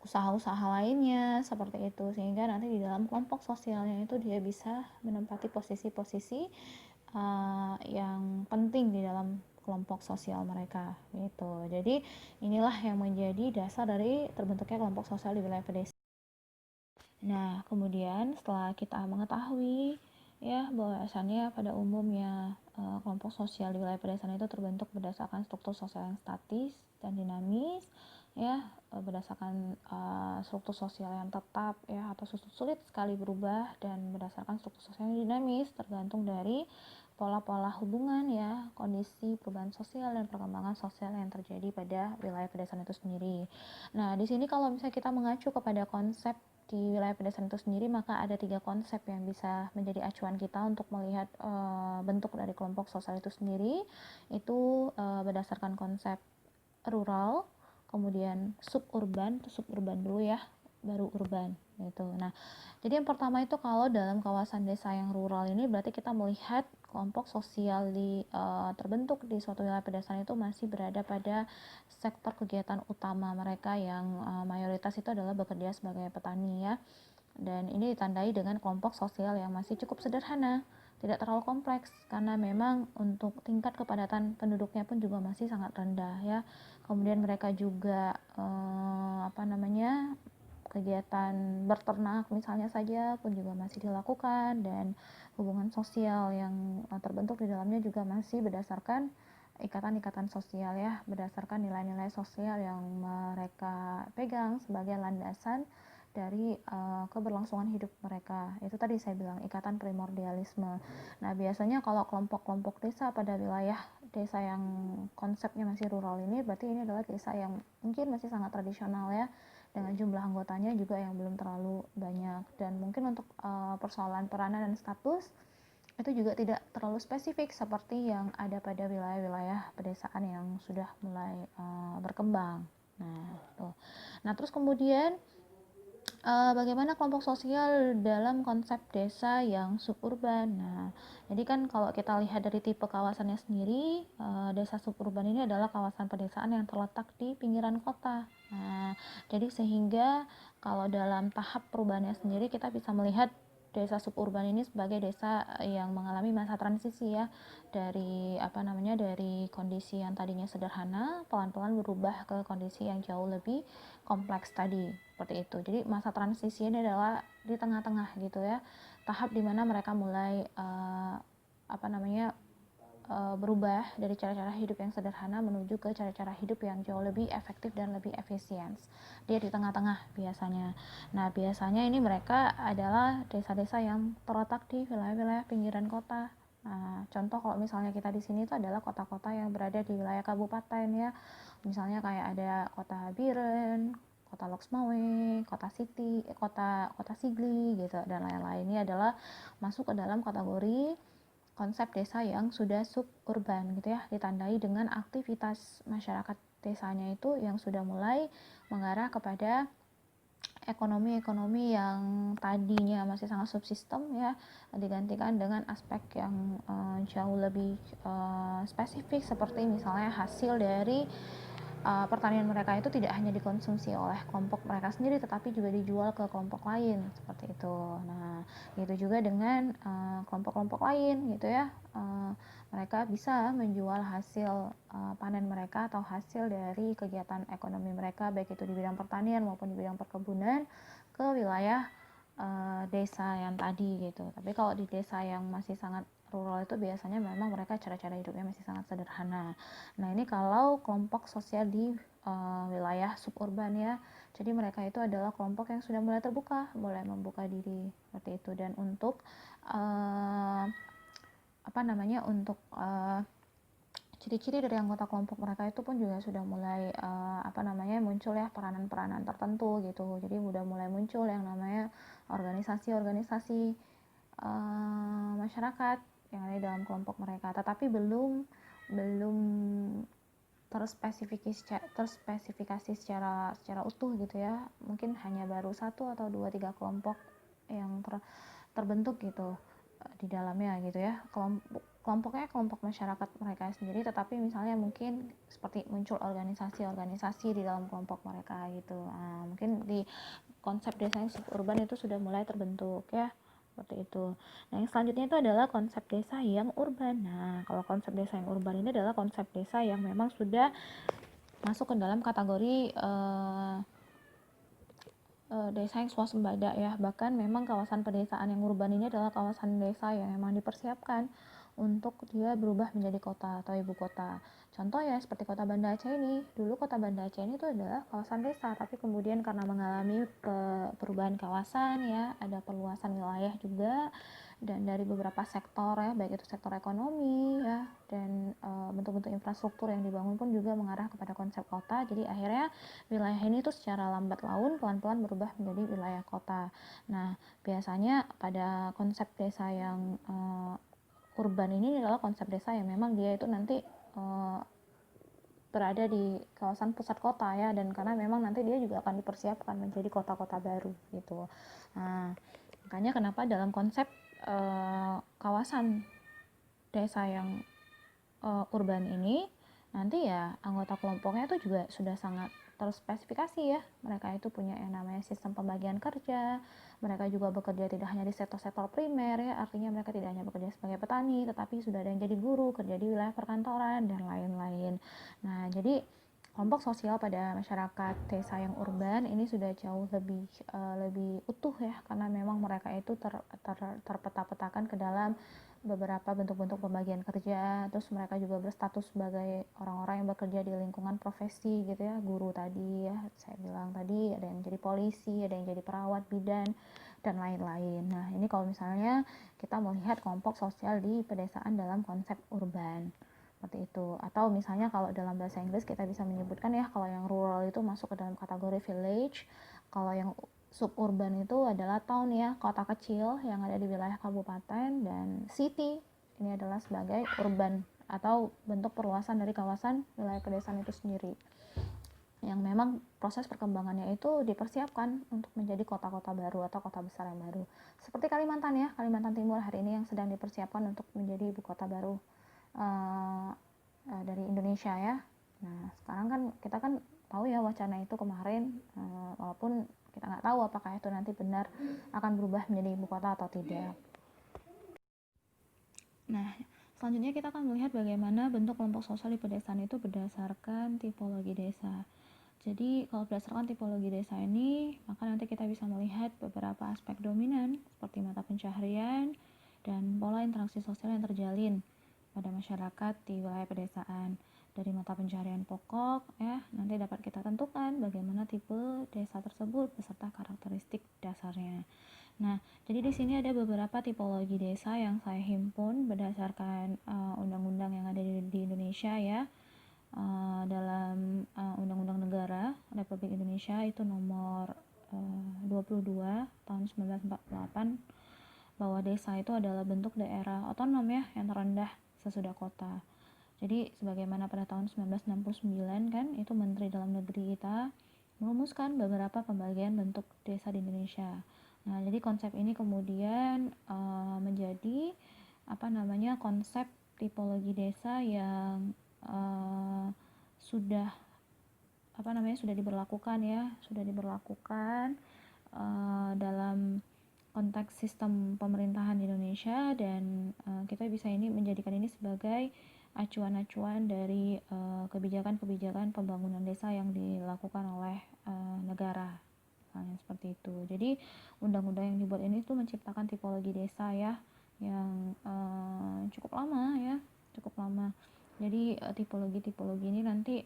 usaha-usaha lainnya seperti itu, sehingga nanti di dalam kelompok sosialnya itu dia bisa menempati posisi-posisi yang penting di dalam kelompok sosial mereka gitu. Jadi inilah yang menjadi dasar dari terbentuknya kelompok sosial di wilayah pedesaan. Nah, kemudian setelah kita mengetahui ya bahwasannya pada umumnya kelompok sosial di wilayah pedesaan itu terbentuk berdasarkan struktur sosial yang statis dan dinamis ya, berdasarkan struktur sosial yang tetap ya atau sulit sekali berubah, dan berdasarkan struktur sosial yang dinamis tergantung dari pola-pola hubungan ya, kondisi perubahan sosial dan perkembangan sosial yang terjadi pada wilayah pedesaan itu sendiri. Nah, di sini kalau misalnya kita mengacu kepada konsep di wilayah pedesaan itu sendiri, maka ada 3 konsep yang bisa menjadi acuan kita untuk melihat bentuk dari kelompok sosial itu sendiri. Itu berdasarkan konsep rural, kemudian suburban dulu ya, baru urban gitu. Nah, jadi yang pertama itu kalau dalam kawasan desa yang rural ini berarti kita melihat kelompok sosial terbentuk di suatu wilayah pedesaan itu masih berada pada sektor kegiatan utama mereka yang mayoritas itu adalah bekerja sebagai petani ya. Dan ini ditandai dengan kelompok sosial yang masih cukup sederhana, tidak terlalu kompleks karena memang untuk tingkat kepadatan penduduknya pun juga masih sangat rendah ya. Kemudian mereka juga kegiatan berternak misalnya saja pun juga masih dilakukan, dan hubungan sosial yang terbentuk di dalamnya juga masih berdasarkan ikatan-ikatan sosial ya, berdasarkan nilai-nilai sosial yang mereka pegang sebagai landasan dari keberlangsungan hidup mereka. Itu tadi saya bilang ikatan primordialisme. Nah, biasanya kalau kelompok-kelompok desa pada wilayah desa yang konsepnya masih rural ini, berarti ini adalah desa yang mungkin masih sangat tradisional ya, dengan jumlah anggotanya juga yang belum terlalu banyak, dan mungkin untuk persoalan peranan dan status itu juga tidak terlalu spesifik seperti yang ada pada wilayah-wilayah pedesaan yang sudah mulai berkembang. Nah, terus kemudian bagaimana kelompok sosial dalam konsep desa yang suburban. Nah, jadi kan kalau kita lihat dari tipe kawasannya sendiri, desa suburban ini adalah kawasan pedesaan yang terletak di pinggiran kota. Nah, jadi sehingga kalau dalam tahap perubahannya sendiri kita bisa melihat desa suburban ini sebagai desa yang mengalami masa transisi ya, dari dari kondisi yang tadinya sederhana pelan-pelan berubah ke kondisi yang jauh lebih kompleks tadi, seperti itu. Jadi masa transisi ini adalah di tengah-tengah gitu ya, tahap dimana mereka mulai berubah dari cara-cara hidup yang sederhana menuju ke cara-cara hidup yang jauh lebih efektif dan lebih efisien. Dia di tengah-tengah biasanya. Nah, biasanya ini mereka adalah desa-desa yang terletak di wilayah-wilayah pinggiran kota. Nah, contoh kalau misalnya kita di sini itu adalah kota-kota yang berada di wilayah kabupaten ya. Misalnya kayak ada kota Biren, kota Loksmawe, kota Siti, kota Sigli gitu, dan lain-lain. Ini adalah masuk ke dalam kategori konsep desa yang sudah suburban gitu ya, ditandai dengan aktivitas masyarakat desanya itu yang sudah mulai mengarah kepada ekonomi yang tadinya masih sangat subsistem ya, digantikan dengan aspek yang jauh lebih spesifik, seperti misalnya hasil dari pertanian mereka itu tidak hanya dikonsumsi oleh kelompok mereka sendiri tetapi juga dijual ke kelompok lain, seperti itu. Nah, gitu juga dengan kelompok-kelompok lain gitu ya, mereka bisa menjual hasil panen mereka atau hasil dari kegiatan ekonomi mereka, baik itu di bidang pertanian maupun di bidang perkebunan, ke wilayah desa yang tadi gitu. Tapi kalau di desa yang masih sangat rural itu biasanya memang mereka cara-cara hidupnya masih sangat sederhana. Nah, ini kalau kelompok sosial di wilayah suburban ya. Jadi mereka itu adalah kelompok yang sudah mulai terbuka, mulai membuka diri seperti itu. Dan untuk ciri-ciri dari anggota kelompok mereka itu pun juga sudah mulai muncul ya, peranan-peranan tertentu gitu. Jadi udah mulai muncul yang namanya organisasi-organisasi masyarakat yang ada dalam kelompok mereka, tetapi belum terspesifikasi secara utuh gitu ya. Mungkin hanya baru 1 atau 2-3 kelompok yang terbentuk gitu di dalamnya gitu ya. Kelompoknya kelompok masyarakat mereka sendiri, tetapi misalnya mungkin seperti muncul organisasi-organisasi di dalam kelompok mereka gitu. Nah, mungkin di konsep desanya suburban itu sudah mulai terbentuk ya, seperti itu. Nah, yang selanjutnya itu adalah konsep desa yang urban. Nah, kalau konsep desa yang urban ini adalah konsep desa yang memang sudah masuk ke dalam kategori desa yang swasembada ya. Bahkan memang kawasan pedesaan yang urban ini adalah kawasan desa yang memang dipersiapkan untuk dia berubah menjadi kota atau ibu kota. Contoh ya seperti kota Banda Aceh ini. Dulu kota Banda Aceh ini tuh adalah kawasan desa, tapi kemudian karena mengalami perubahan kawasan ya, ada perluasan wilayah juga, dan dari beberapa sektor ya, baik itu sektor ekonomi ya, dan bentuk-bentuk infrastruktur yang dibangun pun juga mengarah kepada konsep kota. Jadi akhirnya wilayah ini tuh secara lambat laun pelan-pelan berubah menjadi wilayah kota. Nah, biasanya pada konsep desa yang urban ini adalah konsep desa yang memang dia itu nanti berada di kawasan pusat kota ya, dan karena memang nanti dia juga akan dipersiapkan menjadi kota-kota baru gitu. Nah, makanya kenapa dalam konsep kawasan desa yang urban ini nanti ya anggota kelompoknya itu juga sudah sangat terspesifikasi ya. Mereka itu punya yang namanya sistem pembagian kerja. Mereka juga bekerja tidak hanya di sektor-sektor primer ya, artinya mereka tidak hanya bekerja sebagai petani, tetapi sudah ada yang jadi guru, kerja di wilayah perkantoran dan lain-lain. Nah, jadi kelompok sosial pada masyarakat desa yang urban ini sudah jauh lebih utuh ya, karena memang mereka itu terpeta-petakan ke dalam beberapa bentuk-bentuk pembagian kerja. Terus mereka juga berstatus sebagai orang-orang yang bekerja di lingkungan profesi gitu ya, guru tadi ya, saya bilang tadi ada yang jadi polisi, ada yang jadi perawat, bidan, dan lain-lain. Nah, ini kalau misalnya kita melihat kelompok sosial di pedesaan dalam konsep urban seperti itu. Atau misalnya kalau dalam bahasa Inggris kita bisa menyebutkan ya, kalau yang rural itu masuk ke dalam kategori village, kalau yang suburban itu adalah town ya, kota kecil yang ada di wilayah kabupaten, dan city ini adalah sebagai urban atau bentuk perluasan dari kawasan wilayah pedesaan itu sendiri, yang memang proses perkembangannya itu dipersiapkan untuk menjadi kota-kota baru atau kota besar yang baru. Seperti Kalimantan ya, Kalimantan Timur hari ini yang sedang dipersiapkan untuk menjadi ibu kota baru dari Indonesia ya. Nah, sekarang kan kita kan tahu ya wacana itu kemarin, walaupun kita nggak tahu apakah itu nanti benar akan berubah menjadi ibu kota atau tidak. Nah, selanjutnya kita akan melihat bagaimana bentuk kelompok sosial di pedesaan itu berdasarkan tipologi desa. Jadi kalau berdasarkan tipologi desa ini, maka nanti kita bisa melihat beberapa aspek dominan seperti mata pencaharian dan pola interaksi sosial yang terjalin pada masyarakat di wilayah pedesaan. Dari mata pencaharian pokok ya, nanti dapat kita tentukan bagaimana tipe desa tersebut beserta karakteristik dasarnya. Nah, jadi di sini ada beberapa tipologi desa yang saya himpun berdasarkan undang-undang yang ada di Indonesia ya. Dalam Undang-Undang Negara Republik Indonesia itu nomor 22 tahun 1948, bahwa desa itu adalah bentuk daerah otonom ya yang terendah sesudah kota. Jadi sebagaimana pada tahun 1969 kan itu Menteri Dalam Negeri kita merumuskan beberapa pembagian bentuk desa di Indonesia. Nah, jadi konsep ini kemudian menjadi konsep tipologi desa yang sudah diberlakukan dalam konteks sistem pemerintahan di Indonesia, dan kita bisa ini menjadikan ini sebagai acuan-acuan dari kebijakan-kebijakan pembangunan desa yang dilakukan oleh negara, misalnya seperti itu. Jadi undang-undang yang dibuat ini tuh menciptakan tipologi desa ya yang cukup lama. Jadi tipologi ini nanti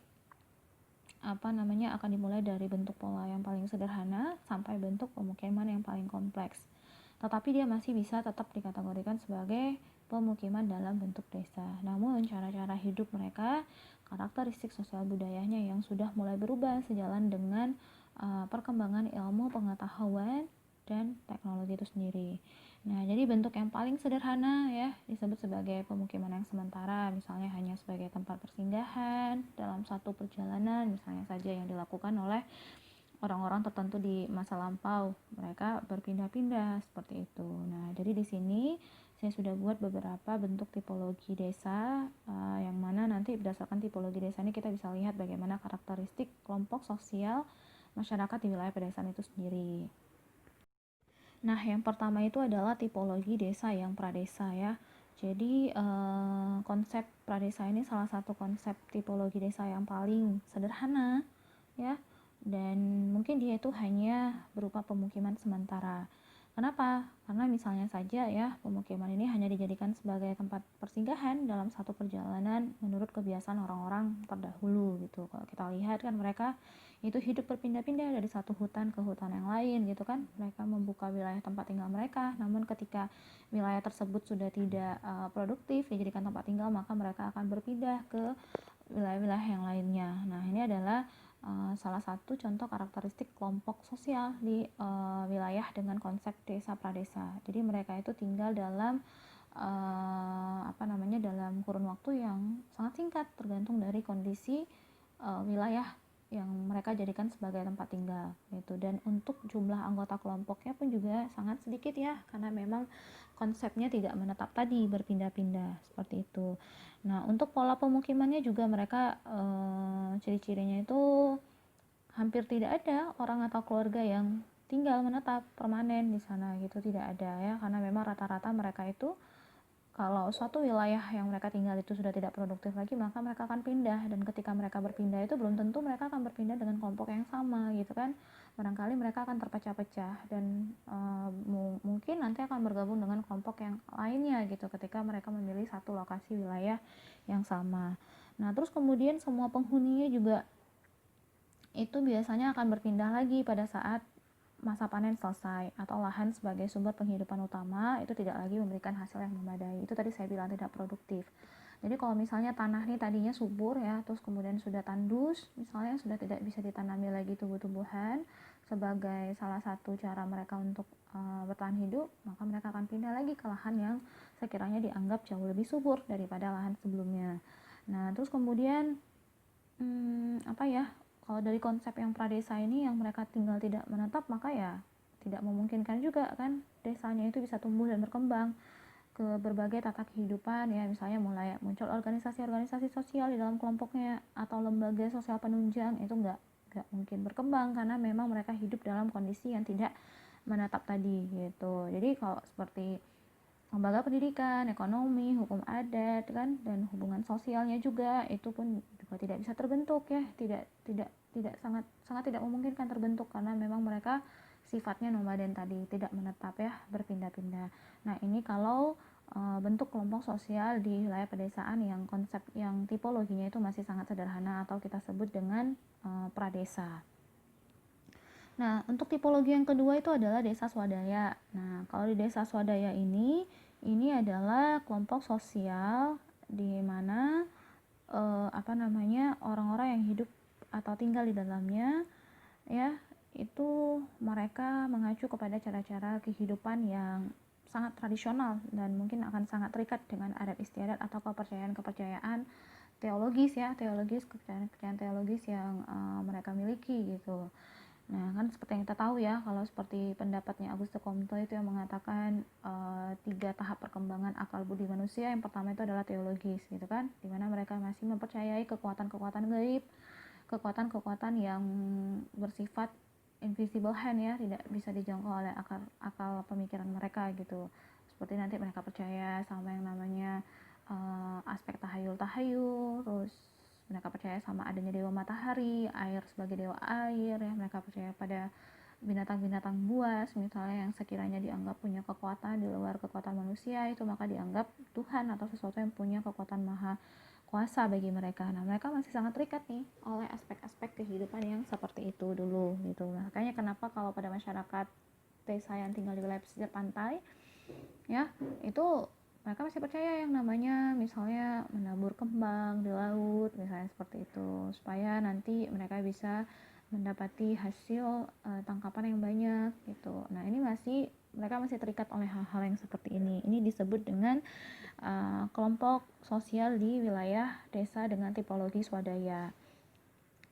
akan dimulai dari bentuk pola yang paling sederhana sampai bentuk pemukiman yang paling kompleks. Tetapi dia masih bisa tetap dikategorikan sebagai pemukiman dalam bentuk desa. Namun cara-cara hidup mereka, karakteristik sosial budayanya yang sudah mulai berubah sejalan dengan perkembangan ilmu pengetahuan dan teknologi itu sendiri. Nah, jadi bentuk yang paling sederhana ya disebut sebagai pemukiman yang sementara, misalnya hanya sebagai tempat persinggahan dalam satu perjalanan, misalnya saja yang dilakukan oleh orang-orang tertentu di masa lampau. Mereka berpindah-pindah seperti itu. Nah, jadi di sini saya sudah buat beberapa bentuk tipologi desa yang mana nanti berdasarkan tipologi desa ini kita bisa lihat bagaimana karakteristik kelompok sosial masyarakat di wilayah pedesaan itu sendiri. Nah, yang pertama itu adalah tipologi desa yang pradesa ya. Jadi konsep pradesa ini salah satu konsep tipologi desa yang paling sederhana ya, dan mungkin dia itu hanya berupa pemukiman sementara. Kenapa? Karena misalnya saja ya, pemukiman ini hanya dijadikan sebagai tempat persinggahan dalam satu perjalanan menurut kebiasaan orang-orang terdahulu gitu. Kalau kita lihat kan mereka itu hidup berpindah-pindah dari satu hutan ke hutan yang lain gitu kan. Mereka membuka wilayah tempat tinggal mereka, namun ketika wilayah tersebut sudah tidak produktif dijadikan tempat tinggal, maka mereka akan berpindah ke wilayah-wilayah yang lainnya. Nah, ini adalah salah satu contoh karakteristik kelompok sosial di wilayah dengan konsep desa pradesa. Jadi mereka itu tinggal dalam dalam kurun waktu yang sangat singkat, tergantung dari kondisi wilayah yang mereka jadikan sebagai tempat tinggal gitu. Dan untuk jumlah anggota kelompoknya pun juga sangat sedikit ya, karena memang konsepnya tidak menetap tadi, berpindah-pindah seperti itu. Nah, untuk pola pemukimannya juga mereka ciri-cirinya itu hampir tidak ada orang atau keluarga yang tinggal menetap permanen di sana gitu, tidak ada ya, karena memang rata-rata mereka itu kalau suatu wilayah yang mereka tinggal itu sudah tidak produktif lagi, maka mereka akan pindah, dan ketika mereka berpindah itu belum tentu mereka akan berpindah dengan kelompok yang sama gitu kan. Barangkali mereka akan terpecah-pecah dan mungkin nanti akan bergabung dengan kelompok yang lainnya gitu ketika mereka memilih satu lokasi wilayah yang sama. Nah, terus kemudian semua penghuninya juga itu biasanya akan berpindah lagi pada saat masa panen selesai atau lahan sebagai sumber penghidupan utama itu tidak lagi memberikan hasil yang memadai. Itu tadi saya bilang tidak produktif. Jadi kalau misalnya tanah ini tadinya subur ya, terus kemudian sudah tandus, misalnya sudah tidak bisa ditanami lagi tumbuh-tumbuhan sebagai salah satu cara mereka untuk bertahan hidup, maka mereka akan pindah lagi ke lahan yang sekiranya dianggap jauh lebih subur daripada lahan sebelumnya. Nah, terus kemudian kalau dari konsep yang pradesa ini yang mereka tinggal tidak menetap, maka ya tidak memungkinkan juga kan desanya itu bisa tumbuh dan berkembang ke berbagai tata kehidupan ya, misalnya mulai muncul organisasi-organisasi sosial di dalam kelompoknya atau lembaga sosial penunjang, itu nggak mungkin berkembang karena memang mereka hidup dalam kondisi yang tidak menetap tadi gitu. Jadi kalau seperti lembaga pendidikan, ekonomi, hukum adat kan, dan hubungan sosialnya juga itu pun juga tidak bisa terbentuk ya, tidak sangat tidak memungkinkan terbentuk karena memang mereka sifatnya nomaden tadi, tidak menetap ya, berpindah-pindah. Nah, ini kalau bentuk kelompok sosial di wilayah pedesaan yang konsep yang tipologinya itu masih sangat sederhana atau kita sebut dengan pradesa. Nah, untuk tipologi yang kedua itu adalah desa swadaya. Nah, kalau di desa swadaya ini adalah kelompok sosial di mana orang-orang yang hidup atau tinggal di dalamnya ya, itu mereka mengacu kepada cara-cara kehidupan yang sangat tradisional dan mungkin akan sangat terikat dengan adat istiadat atau kepercayaan-kepercayaan teologis, kepercayaan teologis yang mereka miliki gitu. Nah, kan seperti yang kita tahu ya, kalau seperti pendapatnya Augusto Comte itu yang mengatakan 3 tahap perkembangan akal budi manusia. Yang pertama itu adalah teologis gitu kan, dimana mereka masih mempercayai kekuatan-kekuatan gaib, kekuatan-kekuatan yang bersifat invisible hand ya, tidak bisa dijangkau oleh akal pemikiran mereka gitu. Seperti nanti mereka percaya sama yang namanya aspek tahayul, terus mereka percaya sama adanya dewa matahari, air sebagai dewa air ya, mereka percaya pada binatang-binatang buas misalnya yang sekiranya dianggap punya kekuatan di luar kekuatan manusia, itu maka dianggap Tuhan atau sesuatu yang punya kekuatan maha kuasa bagi mereka. Nah, mereka masih sangat terikat nih oleh aspek-aspek kehidupan yang seperti itu dulu gitu. Nah, makanya kenapa kalau pada masyarakat desa yang tinggal di wilayah pesisir pantai ya, itu mereka masih percaya yang namanya misalnya menabur kembang di laut misalnya seperti itu, supaya nanti mereka bisa mendapati hasil tangkapan yang banyak gitu. Nah, ini mereka masih terikat oleh hal-hal yang seperti ini. Ini disebut dengan kelompok sosial di wilayah desa dengan tipologi swadaya.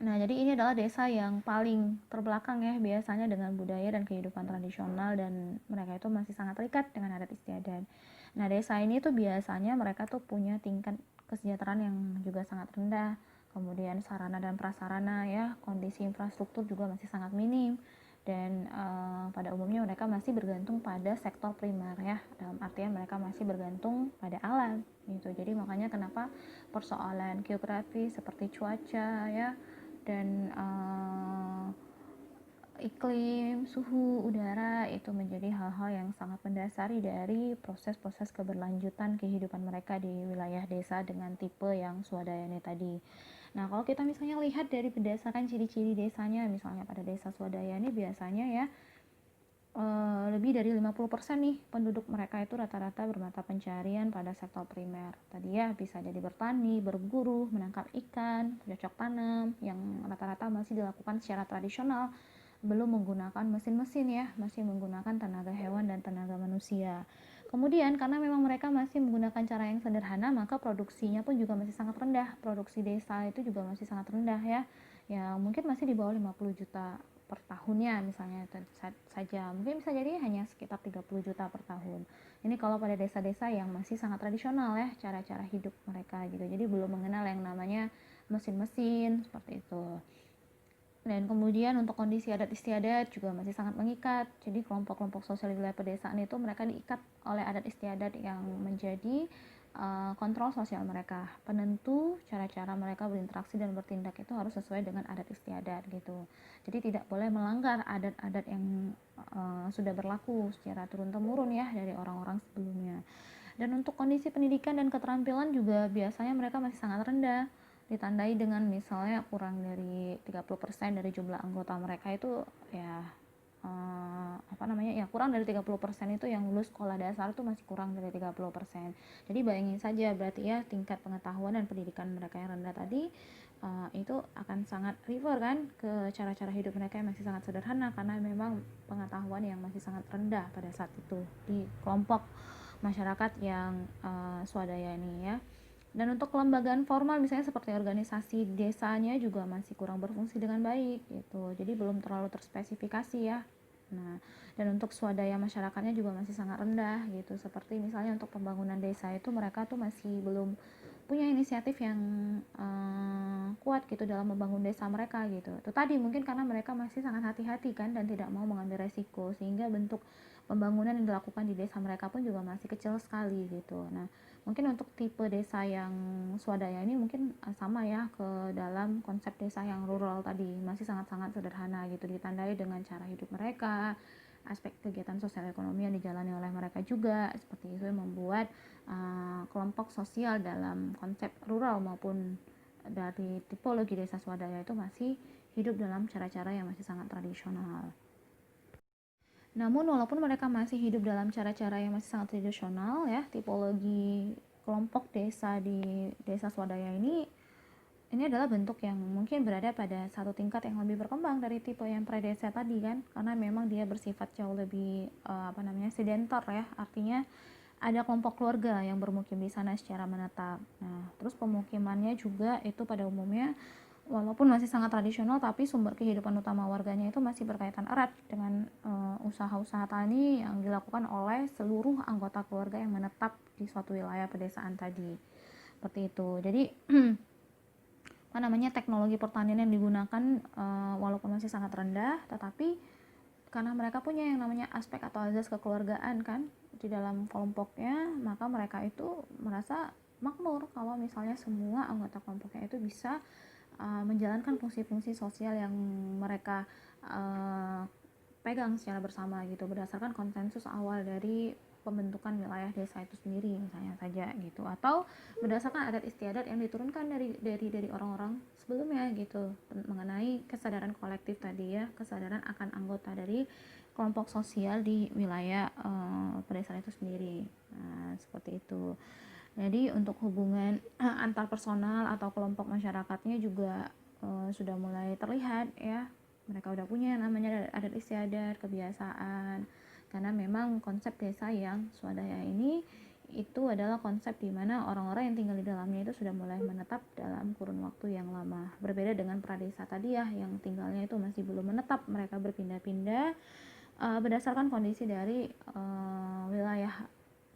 Nah, jadi ini adalah desa yang paling terbelakang ya biasanya dengan budaya dan kehidupan tradisional, dan mereka itu masih sangat terikat dengan adat istiadat. Nah, desa ini tuh biasanya mereka tuh punya tingkat kesejahteraan yang juga sangat rendah. Kemudian sarana dan prasarana ya, kondisi infrastruktur juga masih sangat minim, dan pada umumnya mereka masih bergantung pada sektor primer ya, dalam artian mereka masih bergantung pada alam gitu. Jadi makanya kenapa persoalan geografi seperti cuaca ya dan iklim, suhu udara itu menjadi hal-hal yang sangat mendasari dari proses-proses keberlanjutan kehidupan mereka di wilayah desa dengan tipe yang swadaya ini tadi. Nah, kalau kita misalnya lihat dari berdasarkan ciri-ciri desanya, misalnya pada desa swadaya ini biasanya ya lebih dari 50% nih penduduk mereka itu rata-rata bermata pencarian pada sektor primer. Tadi ya bisa jadi bertani, berburu, menangkap ikan, bercocok tanam yang rata-rata masih dilakukan secara tradisional, belum menggunakan mesin-mesin ya, masih menggunakan tenaga hewan dan tenaga manusia. Kemudian karena memang mereka masih menggunakan cara yang sederhana, maka produksinya pun juga masih sangat rendah. Produksi desa itu juga masih sangat rendah ya. Ya mungkin masih di bawah 50 juta per tahunnya misalnya saja. Mungkin bisa jadi hanya sekitar 30 juta per tahun. Ini kalau pada desa-desa yang masih sangat tradisional ya cara-cara hidup mereka gitu. Jadi belum mengenal yang namanya mesin-mesin seperti itu. Dan kemudian untuk kondisi adat istiadat juga masih sangat mengikat. Jadi kelompok-kelompok sosial di wilayah pedesaan itu mereka diikat oleh adat istiadat yang menjadi kontrol sosial mereka. Penentu cara-cara mereka berinteraksi dan bertindak itu harus sesuai dengan adat istiadat gitu. Jadi tidak boleh melanggar adat-adat yang sudah berlaku secara turun-temurun ya dari orang-orang sebelumnya. Dan untuk kondisi pendidikan dan keterampilan juga biasanya mereka masih sangat rendah, ditandai dengan misalnya kurang dari 30% dari jumlah anggota mereka itu ya kurang dari 30% itu yang lulus sekolah dasar itu masih kurang dari 30%. Jadi bayangin saja berarti ya tingkat pengetahuan dan pendidikan mereka yang rendah tadi itu akan sangat refer kan ke cara-cara hidup mereka yang masih sangat sederhana karena memang pengetahuan yang masih sangat rendah pada saat itu di kelompok masyarakat yang swadaya ini ya. Dan untuk kelembagaan formal misalnya seperti organisasi desanya juga masih kurang berfungsi dengan baik gitu. Jadi belum terlalu terspesifikasi ya. Nah, dan untuk swadaya masyarakatnya juga masih sangat rendah gitu. Seperti misalnya untuk pembangunan desa itu mereka tuh masih belum punya inisiatif yang kuat gitu dalam membangun desa mereka gitu. Itu tadi mungkin karena mereka masih sangat hati-hati kan dan tidak mau mengambil resiko sehingga bentuk pembangunan yang dilakukan di desa mereka pun juga masih kecil sekali gitu. Nah, mungkin untuk tipe desa yang swadaya ini mungkin sama ya ke dalam konsep desa yang rural tadi, masih sangat-sangat sederhana gitu, ditandai dengan cara hidup mereka, aspek kegiatan sosial ekonomi yang dijalani oleh mereka juga seperti itu yang membuat kelompok sosial dalam konsep rural maupun dari tipologi desa swadaya itu masih hidup dalam cara-cara yang masih sangat tradisional. Namun walaupun mereka masih hidup dalam cara-cara yang masih sangat tradisional ya, tipologi kelompok desa di desa swadaya ini adalah bentuk yang mungkin berada pada satu tingkat yang lebih berkembang dari tipe yang predesa tadi kan, karena memang dia bersifat jauh lebih sedentar ya, artinya ada kelompok keluarga yang bermukim di sana secara menetap. Nah, terus pemukimannya juga itu pada umumnya walaupun masih sangat tradisional tapi sumber kehidupan utama warganya itu masih berkaitan erat dengan usaha-usaha tani yang dilakukan oleh seluruh anggota keluarga yang menetap di suatu wilayah pedesaan tadi. Seperti itu. Jadi teknologi pertanian yang digunakan walaupun masih sangat rendah, tetapi karena mereka punya yang namanya aspek atau azas kekeluargaan kan di dalam kelompoknya, maka mereka itu merasa makmur kalau misalnya semua anggota kelompoknya itu bisa menjalankan fungsi-fungsi sosial yang mereka pegang secara bersama gitu berdasarkan konsensus awal dari pembentukan wilayah desa itu sendiri misalnya saja gitu, atau berdasarkan adat istiadat yang diturunkan dari orang-orang sebelumnya gitu mengenai kesadaran kolektif tadi ya, kesadaran akan anggota dari kelompok sosial di wilayah pedesaan itu sendiri. Nah, seperti itu. Jadi untuk hubungan antar personal atau kelompok masyarakatnya juga sudah mulai terlihat ya. Mereka udah punya namanya adat istiadat, kebiasaan. Karena memang konsep desa yang swadaya ini itu adalah konsep di mana orang-orang yang tinggal di dalamnya itu sudah mulai menetap dalam kurun waktu yang lama. Berbeda dengan pradesa tadi ya yang tinggalnya itu masih belum menetap, mereka berpindah-pindah berdasarkan kondisi dari wilayah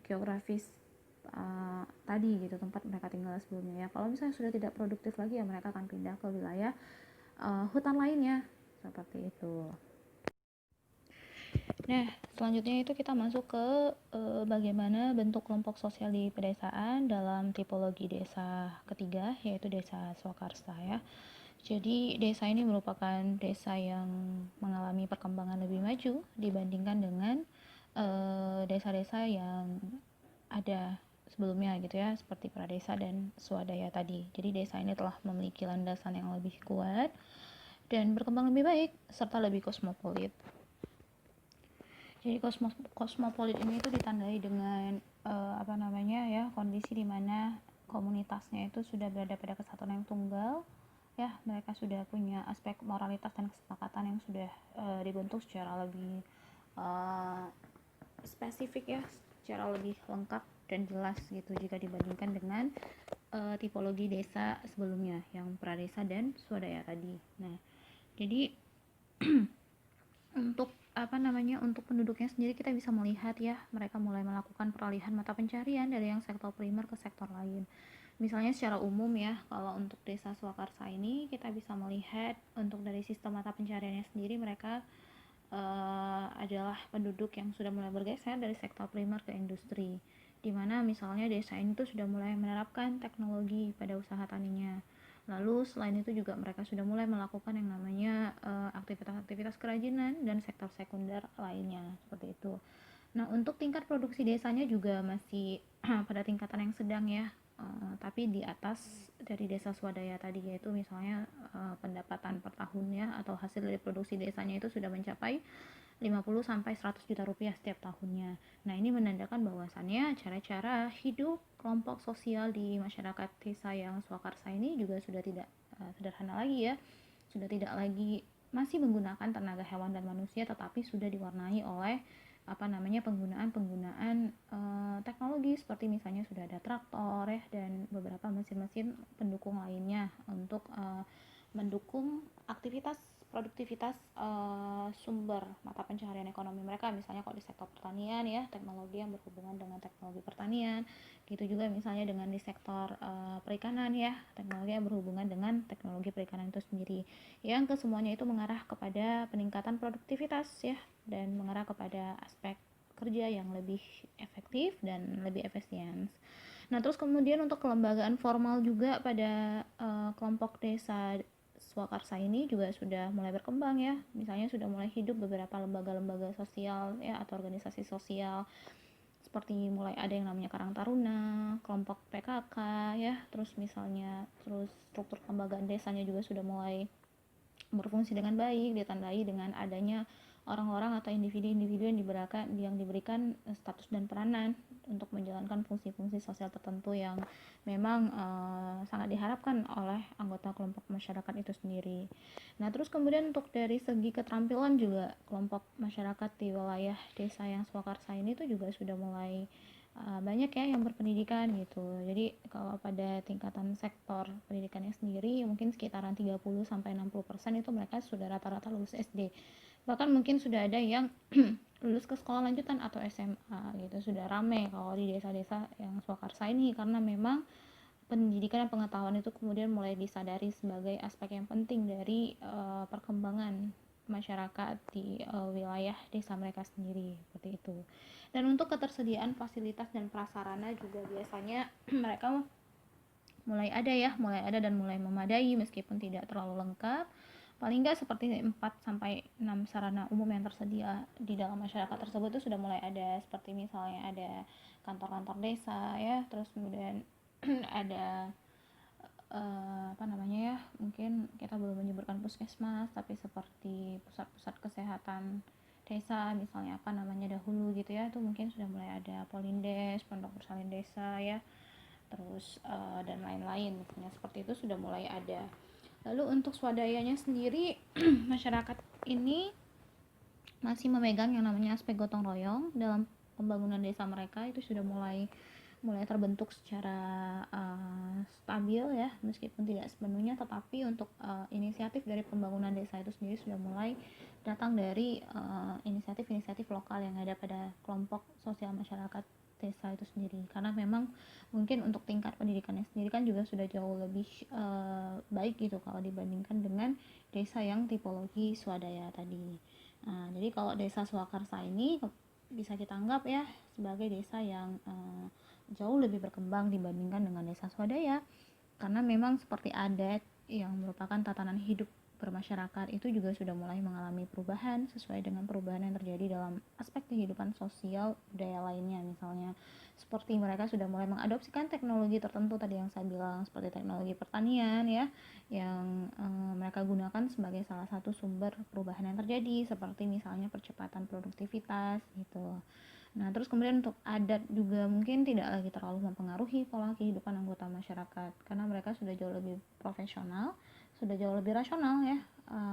geografis tadi gitu, tempat mereka tinggal sebelumnya ya. Kalau misalnya sudah tidak produktif lagi ya mereka akan pindah ke wilayah hutan lainnya seperti itu. Nah, selanjutnya itu kita masuk ke bagaimana bentuk kelompok sosial di pedesaan dalam tipologi desa ketiga, yaitu desa swakarsa ya. Jadi desa ini merupakan desa yang mengalami perkembangan lebih maju dibandingkan dengan desa-desa yang ada sebelumnya gitu ya, seperti pradesa dan swadaya tadi. Jadi desa ini telah memiliki landasan yang lebih kuat dan berkembang lebih baik serta lebih kosmopolit. Jadi kosmopolit ini itu ditandai dengan kondisi di mana komunitasnya itu sudah berada pada kesatuan yang tunggal ya, mereka sudah punya aspek moralitas dan kesepakatan yang sudah dibentuk secara lebih uh, spesifik ya, secara lebih lengkap dan jelas gitu jika dibandingkan dengan tipologi desa sebelumnya yang pradesa dan swadaya tadi. Nah, jadi untuk penduduknya sendiri kita bisa melihat ya, mereka mulai melakukan peralihan mata pencarian dari yang sektor primer ke sektor lain. Misalnya secara umum ya, kalau untuk desa Swakarsa ini kita bisa melihat untuk dari sistem mata pencariannya sendiri, mereka adalah penduduk yang sudah mulai bergeser dari sektor primer ke industri, dimana misalnya desa ini tuh sudah mulai menerapkan teknologi pada usaha taninya. Lalu selain itu juga mereka sudah mulai melakukan yang namanya aktivitas-aktivitas kerajinan dan sektor sekunder lainnya seperti itu. Nah, untuk tingkat produksi desanya juga masih pada tingkatan yang sedang ya, tapi di atas dari desa swadaya tadi, yaitu misalnya pendapatan per tahunnya atau hasil dari produksi desanya itu sudah mencapai 50 sampai 100 juta rupiah setiap tahunnya. Nah, ini menandakan bahwasannya cara-cara hidup kelompok sosial di masyarakat desa yang swakarsa ini juga sudah tidak sederhana lagi ya. Sudah tidak lagi masih menggunakan tenaga hewan dan manusia, tetapi sudah diwarnai oleh penggunaan teknologi, seperti misalnya sudah ada traktor ya dan beberapa mesin-mesin pendukung lainnya untuk mendukung aktivitas produktivitas sumber mata pencaharian ekonomi mereka. Misalnya kalau di sektor pertanian ya, teknologi yang berhubungan dengan teknologi pertanian, gitu juga misalnya dengan di sektor perikanan ya, teknologi yang berhubungan dengan teknologi perikanan itu sendiri, yang kesemuanya itu mengarah kepada peningkatan produktivitas ya, dan mengarah kepada aspek kerja yang lebih efektif dan lebih efisien. Nah, terus kemudian untuk kelembagaan formal juga pada kelompok desa Swakarsa ini juga sudah mulai berkembang ya. Misalnya sudah mulai hidup beberapa lembaga-lembaga sosial ya, atau organisasi sosial, seperti mulai ada yang namanya Karang Taruna, kelompok PKK ya, terus misalnya terus struktur kelembagaan desanya juga sudah mulai berfungsi dengan baik, ditandai dengan adanya orang-orang atau individu-individu yang diberikan status dan peranan untuk menjalankan fungsi-fungsi sosial tertentu yang memang sangat diharapkan oleh anggota kelompok masyarakat itu sendiri. Nah, terus kemudian untuk dari segi keterampilan juga, kelompok masyarakat di wilayah desa yang Swakarsa ini tuh juga sudah mulai banyak ya yang berpendidikan gitu. Jadi kalau pada tingkatan sektor pendidikannya sendiri mungkin sekitaran 30 sampai 60% itu mereka sudah rata-rata lulus SD. Bahkan mungkin sudah ada yang lulus ke sekolah lanjutan atau SMA gitu. Sudah rame kalau di desa-desa yang Swakarsa ini, karena memang pendidikan dan pengetahuan itu kemudian mulai disadari sebagai aspek yang penting dari perkembangan masyarakat di wilayah desa mereka sendiri, seperti itu. Dan untuk ketersediaan fasilitas dan prasarana juga biasanya mereka mulai ada dan mulai memadai, meskipun tidak terlalu lengkap. Paling nggak seperti 4 sampai 6 sarana umum yang tersedia di dalam masyarakat tersebut itu sudah mulai ada, seperti misalnya ada kantor-kantor desa ya, terus kemudian ada mungkin kita belum menyebutkan puskesmas, tapi seperti pusat-pusat kesehatan desa misalnya dahulu gitu ya, itu mungkin sudah mulai ada polindes, pondok bersalin desa ya, terus dan lain-lain misalnya seperti itu sudah mulai ada. Lalu untuk swadayanya sendiri masyarakat ini masih memegang yang namanya aspek gotong royong dalam pembangunan desa mereka, itu sudah mulai terbentuk secara stabil ya, meskipun tidak sepenuhnya, tetapi untuk inisiatif dari pembangunan desa itu sendiri sudah mulai datang dari inisiatif-inisiatif lokal yang ada pada kelompok sosial masyarakat desa itu sendiri, karena memang mungkin untuk tingkat pendidikannya sendiri kan juga sudah jauh lebih baik gitu kalau dibandingkan dengan desa yang tipologi swadaya tadi. Nah, jadi kalau desa Swakarsa ini bisa kita anggap ya sebagai desa yang jauh lebih berkembang dibandingkan dengan desa swadaya, karena memang seperti adat yang merupakan tatanan hidup bermasyarakat itu juga sudah mulai mengalami perubahan sesuai dengan perubahan yang terjadi dalam aspek kehidupan sosial budaya lainnya. Misalnya seperti mereka sudah mulai mengadopsikan teknologi tertentu tadi yang saya bilang, seperti teknologi pertanian ya, yang mereka gunakan sebagai salah satu sumber perubahan yang terjadi, seperti misalnya percepatan produktivitas gitu. Nah, terus kemudian untuk adat juga mungkin tidak lagi terlalu mempengaruhi pola kehidupan anggota masyarakat karena mereka sudah jauh lebih profesional, sudah jauh lebih rasional ya,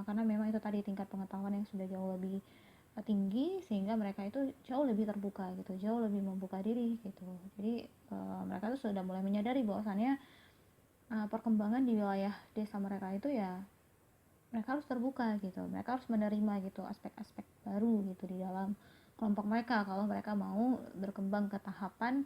karena memang itu tadi tingkat pengetahuan yang sudah jauh lebih tinggi sehingga mereka itu jauh lebih terbuka gitu, jauh lebih membuka diri gitu. Jadi mereka tuh sudah mulai menyadari bahwasannya perkembangan di wilayah desa mereka itu ya mereka harus terbuka gitu, mereka harus menerima gitu aspek-aspek baru gitu di dalam kelompok mereka kalau mereka mau berkembang ke tahapan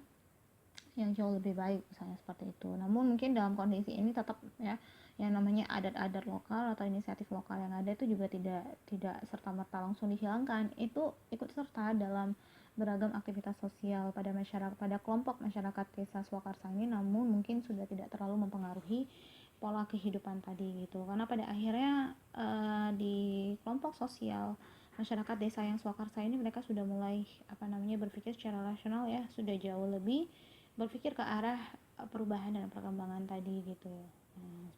yang jauh lebih baik misalnya seperti itu. Namun mungkin dalam kondisi ini tetap ya yang namanya adat-adat lokal atau inisiatif lokal yang ada itu juga tidak serta-merta langsung dihilangkan, itu ikut serta dalam beragam aktivitas sosial pada masyarakat, pada kelompok masyarakat desa Swakarsa ini, namun mungkin sudah tidak terlalu mempengaruhi pola kehidupan tadi gitu, karena pada akhirnya di kelompok sosial masyarakat desa yang Swakarsa ini mereka sudah mulai berpikir secara rasional ya, sudah jauh lebih berpikir ke arah perubahan dan perkembangan tadi gitu.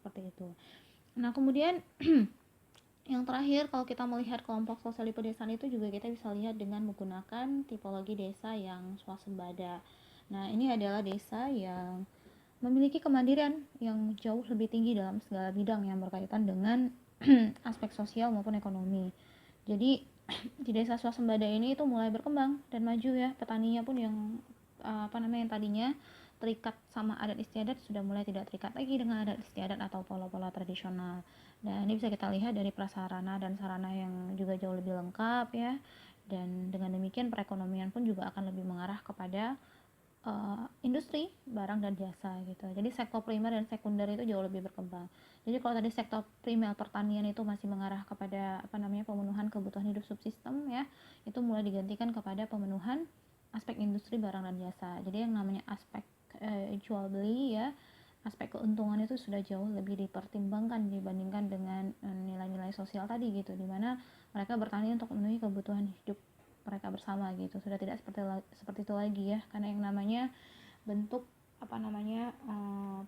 Seperti itu. Nah kemudian yang terakhir, kalau kita melihat kelompok sosial di pedesaan itu juga kita bisa lihat dengan menggunakan tipologi desa yang swasembada. Nah ini adalah desa yang memiliki kemandirian yang jauh lebih tinggi dalam segala bidang yang berkaitan dengan aspek sosial maupun ekonomi. Jadi di desa swasembada ini itu mulai berkembang dan maju ya, petaninya pun yang yang tadinya terikat sama adat istiadat sudah mulai tidak terikat lagi dengan adat istiadat atau pola-pola tradisional. Dan ini bisa kita lihat dari prasarana dan sarana yang juga jauh lebih lengkap ya. Dan dengan demikian perekonomian pun juga akan lebih mengarah kepada industri barang dan jasa gitu. Jadi sektor primer dan sekunder itu jauh lebih berkembang. Jadi kalau tadi sektor primer pertanian itu masih mengarah kepada pemenuhan kebutuhan hidup subsistem ya, itu mulai digantikan kepada pemenuhan aspek industri barang dan jasa. Jadi yang namanya aspek jual beli ya, aspek keuntungan itu sudah jauh lebih dipertimbangkan dibandingkan dengan nilai-nilai sosial tadi gitu, dimana mereka bertani untuk memenuhi kebutuhan hidup mereka bersama gitu, sudah tidak seperti itu lagi ya, karena yang namanya bentuk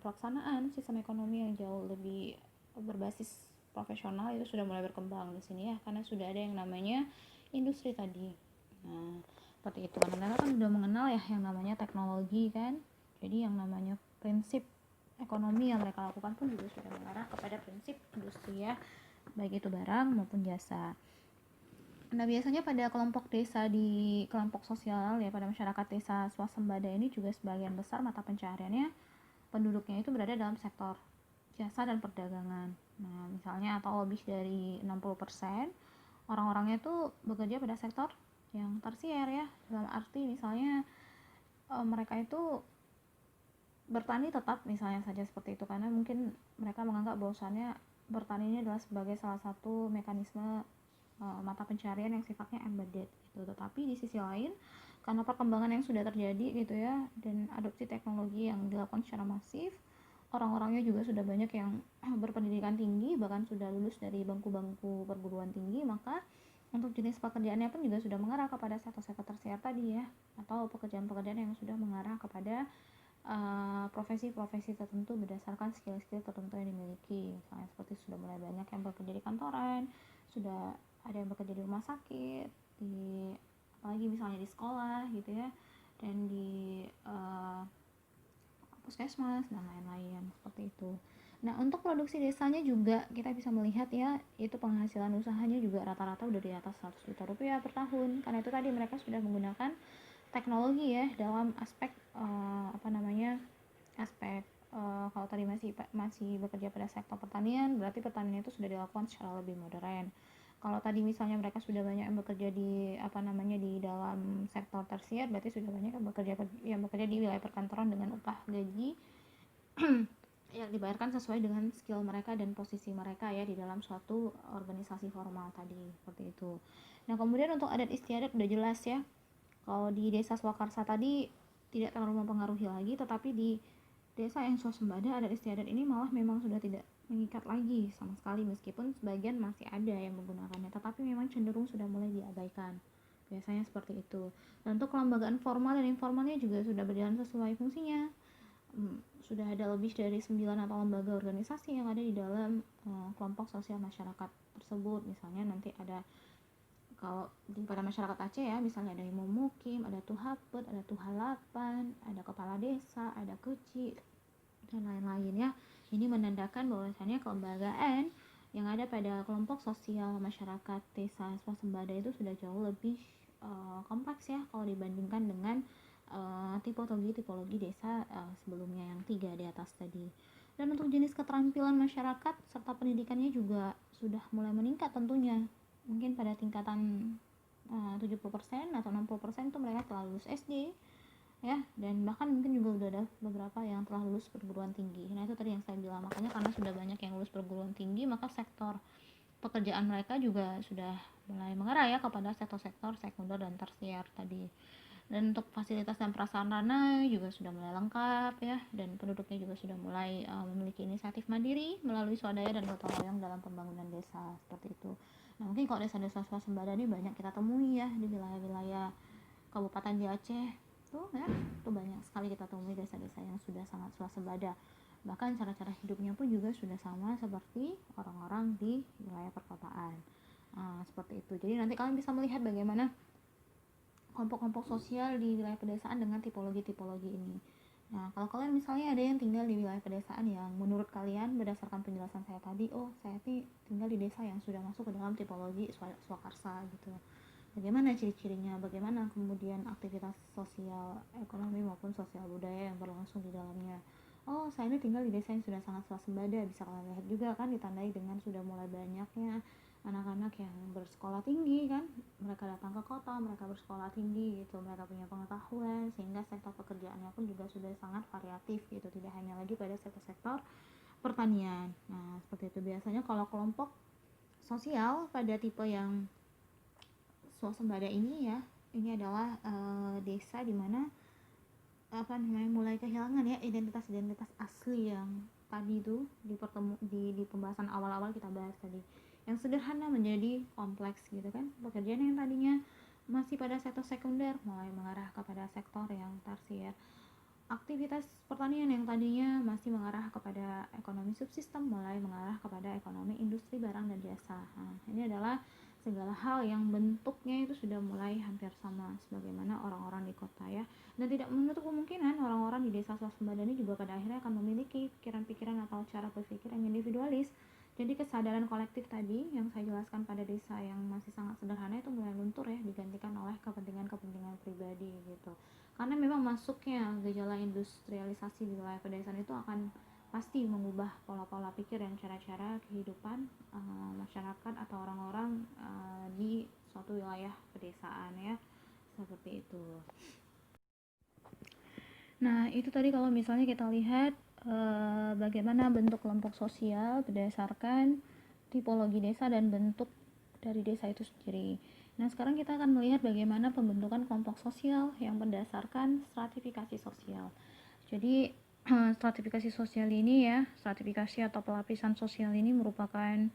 pelaksanaan sistem ekonomi yang jauh lebih berbasis profesional itu sudah mulai berkembang di sini ya, karena sudah ada yang namanya industri tadi. Nah seperti itu, karena mereka kan sudah mengenal ya yang namanya teknologi kan, jadi yang namanya prinsip ekonomi yang mereka lakukan pun juga sudah mengarah kepada prinsip industri ya, baik itu barang maupun jasa. Nah biasanya pada kelompok desa di kelompok sosial ya, pada masyarakat desa swasembada ini juga sebagian besar mata pencahariannya penduduknya itu berada dalam sektor jasa dan perdagangan. Nah misalnya atau lebih dari 60% orang-orangnya itu bekerja pada sektor yang tersier ya, dalam arti misalnya mereka itu bertani tetap misalnya saja seperti itu, karena mungkin mereka menganggap bahwasannya bertani ini adalah sebagai salah satu mekanisme mata pencarian yang sifatnya embedded gitu. Tetapi di sisi lain karena perkembangan yang sudah terjadi gitu ya, dan adopsi teknologi yang dilakukan secara masif, orang-orangnya juga sudah banyak yang berpendidikan tinggi, bahkan sudah lulus dari bangku-bangku perguruan tinggi, maka untuk jenis pekerjaannya pun juga sudah mengarah kepada sektor-sektor tersier tadi ya, atau pekerjaan-pekerjaan yang sudah mengarah kepada profesi-profesi tertentu berdasarkan skill-skill tertentu yang dimiliki. Misalnya seperti sudah mulai banyak yang bekerja di kantoran, sudah ada yang bekerja di rumah sakit, di apalagi misalnya di sekolah gitu ya, dan di puskesmas dan lain-lain seperti itu. Nah untuk produksi desanya juga kita bisa melihat ya, itu penghasilan usahanya juga rata-rata udah di atas 100 juta rupiah per tahun, karena itu tadi mereka sudah menggunakan teknologi ya dalam aspek aspek kalau tadi masih bekerja pada sektor pertanian, berarti pertanian itu sudah dilakukan secara lebih modern. Kalau tadi misalnya mereka sudah banyak yang bekerja di di dalam sektor tersier, berarti sudah banyak yang bekerja di wilayah perkantoran dengan upah gaji yang dibayarkan sesuai dengan skill mereka dan posisi mereka ya di dalam suatu organisasi formal tadi, seperti itu. Nah kemudian untuk adat istiadat udah jelas ya, kalau di desa Swakarsa tadi tidak terlalu mempengaruhi lagi, tetapi di desa yang swasembada adat istiadat ini malah memang sudah tidak mengikat lagi sama sekali, meskipun sebagian masih ada yang menggunakannya, tetapi memang cenderung sudah mulai diabaikan. Biasanya seperti itu. Dan untuk kelembagaan formal dan informalnya juga sudah berjalan sesuai fungsinya. Sudah ada lebih dari 9 atau lembaga organisasi yang ada di dalam kelompok sosial masyarakat tersebut. Misalnya nanti ada, kalau di pada masyarakat Aceh ya, misalnya ada Imam Mukim, ada Tuhapet, ada Tuhalapan, ada Kepala Desa, ada Keci, dan lain-lain ya. Ini menandakan bahwasannya kelembagaan yang ada pada kelompok sosial masyarakat desa swasembada itu sudah jauh lebih kompleks ya kalau dibandingkan dengan tipologi desa sebelumnya yang 3 di atas tadi. Dan untuk jenis keterampilan masyarakat serta pendidikannya juga sudah mulai meningkat tentunya. Mungkin pada tingkatan 70% atau 60% itu mereka telah lulus SD ya, dan bahkan mungkin juga udah ada beberapa yang telah lulus perguruan tinggi. Nah itu tadi yang saya bilang, makanya karena sudah banyak yang lulus perguruan tinggi, maka sektor pekerjaan mereka juga sudah mulai mengarah ya kepada sektor-sektor sekunder dan tersier tadi. Dan untuk fasilitas dan prasarana juga sudah mulai lengkap ya, dan penduduknya juga sudah mulai memiliki inisiatif mandiri melalui swadaya dan gotong royong dalam pembangunan desa seperti itu. Nah mungkin kalau desa-desa swasembada ini banyak kita temui ya di wilayah-wilayah kabupaten di Aceh tuh ya, tuh banyak sekali kita temui desa-desa yang sudah sangat swasembada. Bahkan cara-cara hidupnya pun juga sudah sama seperti orang-orang di wilayah perkotaan. Seperti itu. Jadi nanti kalian bisa melihat bagaimana kelompok-kelompok sosial di wilayah pedesaan dengan tipologi-tipologi ini. Nah, kalau kalian misalnya ada yang tinggal di wilayah pedesaan yang menurut kalian berdasarkan penjelasan saya tadi, oh saya tinggal di desa yang sudah masuk ke dalam tipologi swakarsa gitu. Bagaimana ciri-cirinya, bagaimana kemudian aktivitas sosial, ekonomi maupun sosial budaya yang berlangsung di dalamnya. Oh, saya ini tinggal di desa yang sudah sangat swasembada, bisa kalian lihat juga kan ditandai dengan sudah mulai banyaknya anak-anak yang bersekolah tinggi kan, mereka datang ke kota, mereka bersekolah tinggi gitu, mereka punya pengetahuan, sehingga sektor pekerjaannya pun juga sudah sangat variatif gitu, tidak hanya lagi pada sektor-sektor pertanian. Nah seperti itu biasanya kalau kelompok sosial pada tipe yang swasembada ini ya, ini adalah desa dimana mulai kehilangan ya identitas asli yang tadi tuh di pembahasan awal-awal kita bahas tadi, yang sederhana menjadi kompleks gitu kan. Pekerjaan yang tadinya masih pada sektor sekunder mulai mengarah kepada sektor yang tersier. Aktivitas pertanian yang tadinya masih mengarah kepada ekonomi subsistem mulai mengarah kepada ekonomi industri barang dan jasa. Nah, ini adalah segala hal yang bentuknya itu sudah mulai hampir sama sebagaimana orang-orang di kota ya. Dan tidak menutup kemungkinan orang-orang di desa swasembada ini juga pada akhirnya akan memiliki pikiran-pikiran atau cara berpikir yang individualis. Jadi kesadaran kolektif tadi yang saya jelaskan pada desa yang masih sangat sederhana itu mulai luntur ya, digantikan oleh kepentingan-kepentingan pribadi gitu. Karena memang masuknya gejala industrialisasi di wilayah pedesaan itu akan pasti mengubah pola-pola pikir dan cara-cara kehidupan masyarakat atau orang-orang di suatu wilayah pedesaan ya, seperti itu. Nah itu tadi kalau misalnya kita lihat bagaimana bentuk kelompok sosial berdasarkan tipologi desa dan bentuk dari desa itu sendiri. Nah sekarang kita akan melihat bagaimana pembentukan kelompok sosial yang berdasarkan stratifikasi sosial. Jadi stratifikasi sosial ini ya, stratifikasi atau pelapisan sosial ini merupakan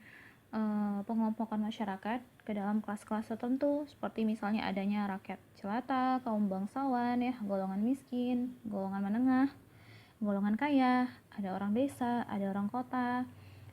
pengelompokan masyarakat ke dalam kelas-kelas tertentu, seperti misalnya adanya rakyat jelata, kaum bangsawan ya, golongan miskin, golongan menengah, golongan kaya, ada orang desa, ada orang kota,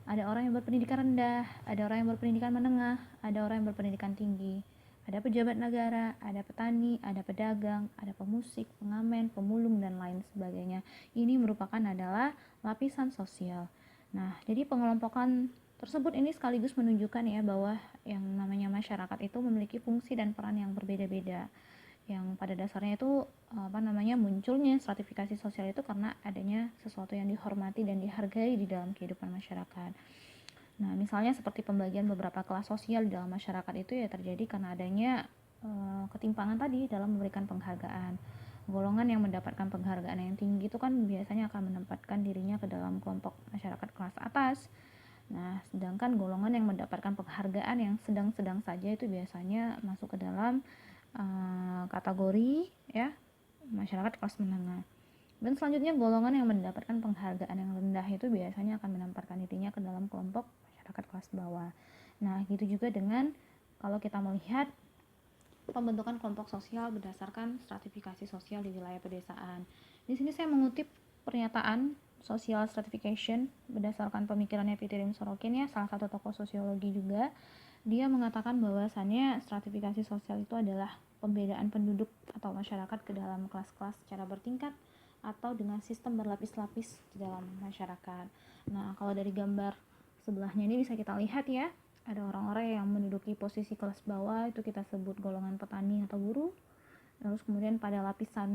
ada orang yang berpendidikan rendah, ada orang yang berpendidikan menengah, ada orang yang berpendidikan tinggi, ada pejabat negara, ada petani, ada pedagang, ada pemusik, pengamen, pemulung, dan lain sebagainya. Ini merupakan adalah lapisan sosial. Nah, jadi pengelompokan tersebut ini sekaligus menunjukkan ya bahwa yang namanya masyarakat itu memiliki fungsi dan peran yang berbeda-beda, yang pada dasarnya itu munculnya stratifikasi sosial itu karena adanya sesuatu yang dihormati dan dihargai di dalam kehidupan masyarakat. Nah misalnya seperti pembagian beberapa kelas sosial di dalam masyarakat itu ya terjadi karena adanya ketimpangan tadi dalam memberikan penghargaan. Golongan yang mendapatkan penghargaan yang tinggi itu kan biasanya akan menempatkan dirinya ke dalam kelompok masyarakat kelas atas. Nah, sedangkan golongan yang mendapatkan penghargaan yang sedang-sedang saja itu biasanya masuk ke dalam kategori ya masyarakat kelas menengah. Dan selanjutnya, golongan yang mendapatkan penghargaan yang rendah itu biasanya akan menempatkan dirinya ke dalam kelompok masyarakat kelas bawah. Nah, gitu juga dengan kalau kita melihat pembentukan kelompok sosial berdasarkan stratifikasi sosial di wilayah pedesaan. Di sini saya mengutip pernyataan social stratification berdasarkan pemikirannya Pitirim Sorokin, ya, salah satu tokoh sosiologi juga. Dia mengatakan bahwasannya stratifikasi sosial itu adalah pembedaan penduduk atau masyarakat ke dalam kelas-kelas secara bertingkat atau dengan sistem berlapis-lapis di dalam masyarakat. Nah, kalau dari gambar sebelahnya ini bisa kita lihat, ya, ada orang-orang yang menduduki posisi kelas bawah, itu kita sebut golongan petani atau buruh. Terus kemudian pada lapisan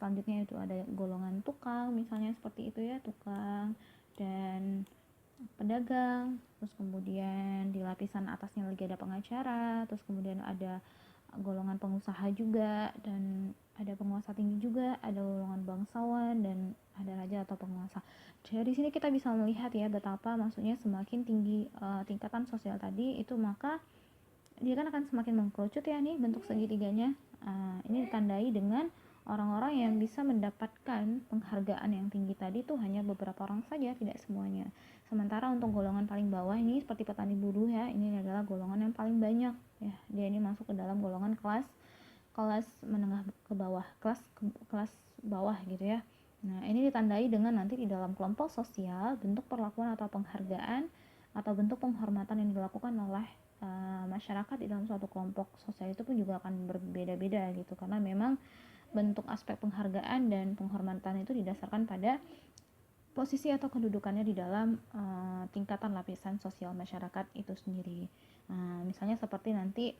selanjutnya itu ada golongan tukang, misalnya seperti itu, ya, tukang dan pedagang. Terus kemudian di lapisan atasnya lagi ada pengacara, terus kemudian ada golongan pengusaha juga, dan ada penguasa tinggi juga, ada golongan bangsawan, dan ada raja atau penguasa. Dari sini kita bisa melihat, ya, betapa maksudnya semakin tinggi tingkatan sosial tadi itu, maka dia kan akan semakin mengkerucut, ya, nih bentuk segitiganya. Ini ditandai dengan orang-orang yang bisa mendapatkan penghargaan yang tinggi tadi itu hanya beberapa orang saja, tidak semuanya. Sementara untuk golongan paling bawah ini seperti petani buruh, ya, ini adalah golongan yang paling banyak, ya. Dia ini masuk ke dalam golongan kelas menengah ke bawah, kelas bawah gitu, ya. Nah, ini ditandai dengan nanti di dalam kelompok sosial bentuk perlakuan atau penghargaan atau bentuk penghormatan yang dilakukan oleh masyarakat di dalam suatu kelompok sosial itu pun juga akan berbeda-beda gitu, karena memang bentuk aspek penghargaan dan penghormatan itu didasarkan pada posisi atau kedudukannya di dalam tingkatan lapisan sosial masyarakat itu sendiri. Misalnya seperti nanti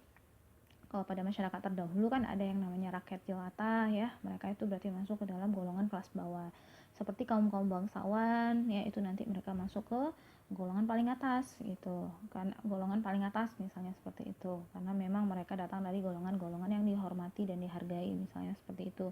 kalau pada masyarakat terdahulu kan ada yang namanya rakyat jelata, ya, mereka itu berarti masuk ke dalam golongan kelas bawah. Seperti kaum-kaum bangsawan, ya, itu nanti mereka masuk ke golongan paling atas gitu kan, golongan paling atas misalnya seperti itu, karena memang mereka datang dari golongan-golongan yang dihormati dan dihargai, misalnya seperti itu.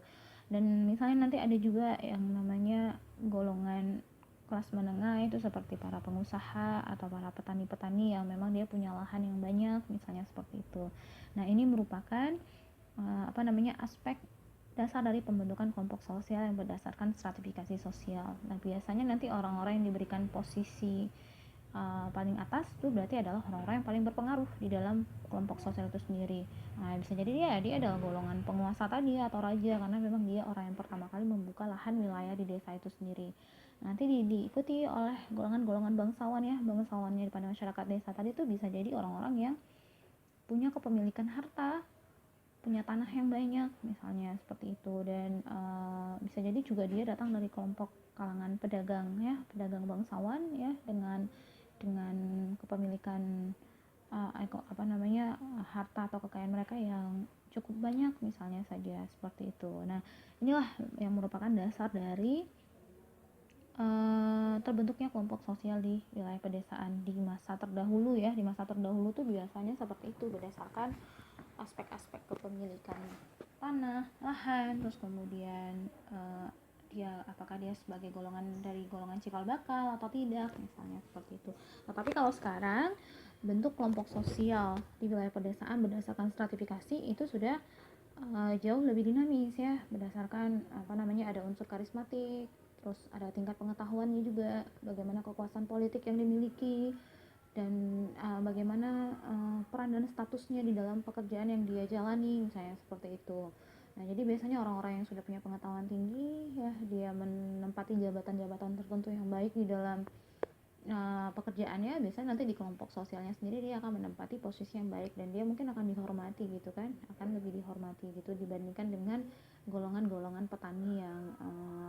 Dan misalnya nanti ada juga yang namanya golongan kelas menengah, itu seperti para pengusaha atau para petani-petani yang memang dia punya lahan yang banyak, misalnya seperti itu. Nah, ini merupakan aspek dasar dari pembentukan kelompok sosial yang berdasarkan stratifikasi sosial. Nah, biasanya nanti orang-orang yang diberikan posisi paling atas itu berarti adalah orang-orang yang paling berpengaruh di dalam kelompok sosial itu sendiri. Nah, bisa jadi dia adalah golongan penguasa tadi atau raja, karena memang dia orang yang pertama kali membuka lahan wilayah di desa itu sendiri. Nanti diikuti oleh golongan-golongan bangsawan, ya, bangsawannya pada masyarakat desa tadi itu bisa jadi orang-orang yang punya kepemilikan harta, punya tanah yang banyak, misalnya seperti itu. Dan bisa jadi juga dia datang dari kelompok kalangan pedagang, ya, pedagang bangsawan, ya, dengan kepemilikan harta atau kekayaan mereka yang cukup banyak, misalnya saja seperti itu. Nah, inilah yang merupakan dasar dari terbentuknya kelompok sosial di wilayah pedesaan di masa terdahulu, ya. Di masa terdahulu tuh biasanya seperti itu, berdasarkan aspek-aspek kepemilikan tanah, lahan, terus kemudian apakah dia sebagai dari golongan cikal bakal atau tidak, misalnya seperti itu. Tetapi kalau sekarang bentuk kelompok sosial di wilayah pedesaan berdasarkan stratifikasi itu sudah jauh lebih dinamis, ya, berdasarkan ada unsur karismatik, terus ada tingkat pengetahuannya juga, bagaimana kekuasaan politik yang dimiliki, dan bagaimana peran dan statusnya di dalam pekerjaan yang dia jalani, misalnya seperti itu. Nah, jadi biasanya orang-orang yang sudah punya pengetahuan tinggi, ya, dia menempati jabatan-jabatan tertentu yang baik di dalam pekerjaannya, biasanya nanti di kelompok sosialnya sendiri dia akan menempati posisi yang baik, dan dia mungkin akan dihormati gitu kan, akan lebih dihormati gitu dibandingkan dengan golongan-golongan petani yang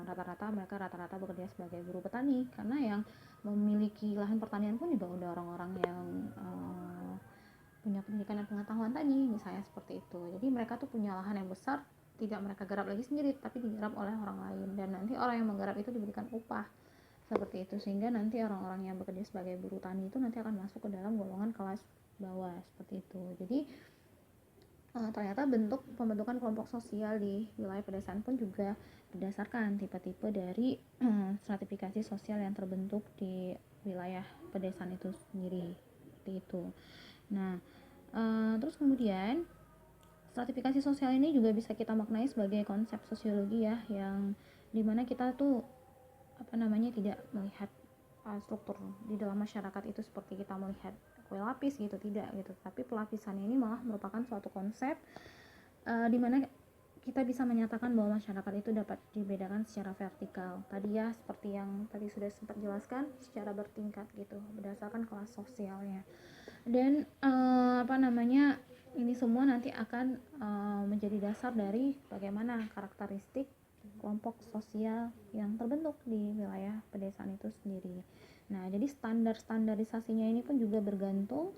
rata-rata bekerja sebagai buruh petani, karena yang memiliki lahan pertanian pun juga udah orang-orang yang punya pendidikan dan pengetahuan tadi, misalnya seperti itu. Jadi mereka tuh punya lahan yang besar, tidak mereka garap lagi sendiri, tapi digarap oleh orang lain, dan nanti orang yang menggarap itu diberikan upah seperti itu, sehingga nanti orang-orang yang bekerja sebagai buruh tani itu nanti akan masuk ke dalam golongan kelas bawah, seperti itu. Jadi ternyata bentuk pembentukan kelompok sosial di wilayah pedesaan pun juga berdasarkan tipe-tipe dari stratifikasi sosial yang terbentuk di wilayah pedesaan itu sendiri, seperti itu. Nah, terus kemudian stratifikasi sosial ini juga bisa kita maknai sebagai konsep sosiologi, ya, yang dimana kita tuh tidak melihat struktur di dalam masyarakat itu seperti kita melihat kue lapis gitu, tidak gitu, tapi pelapisan ini malah merupakan suatu konsep di mana kita bisa menyatakan bahwa masyarakat itu dapat dibedakan secara vertikal tadi ya, seperti yang tadi sudah sempat jelaskan, secara bertingkat gitu berdasarkan kelas sosialnya. Dan ini semua nanti akan menjadi dasar dari bagaimana karakteristik kelompok sosial yang terbentuk di wilayah pedesaan itu sendiri. Nah, jadi standarisasinya ini pun juga bergantung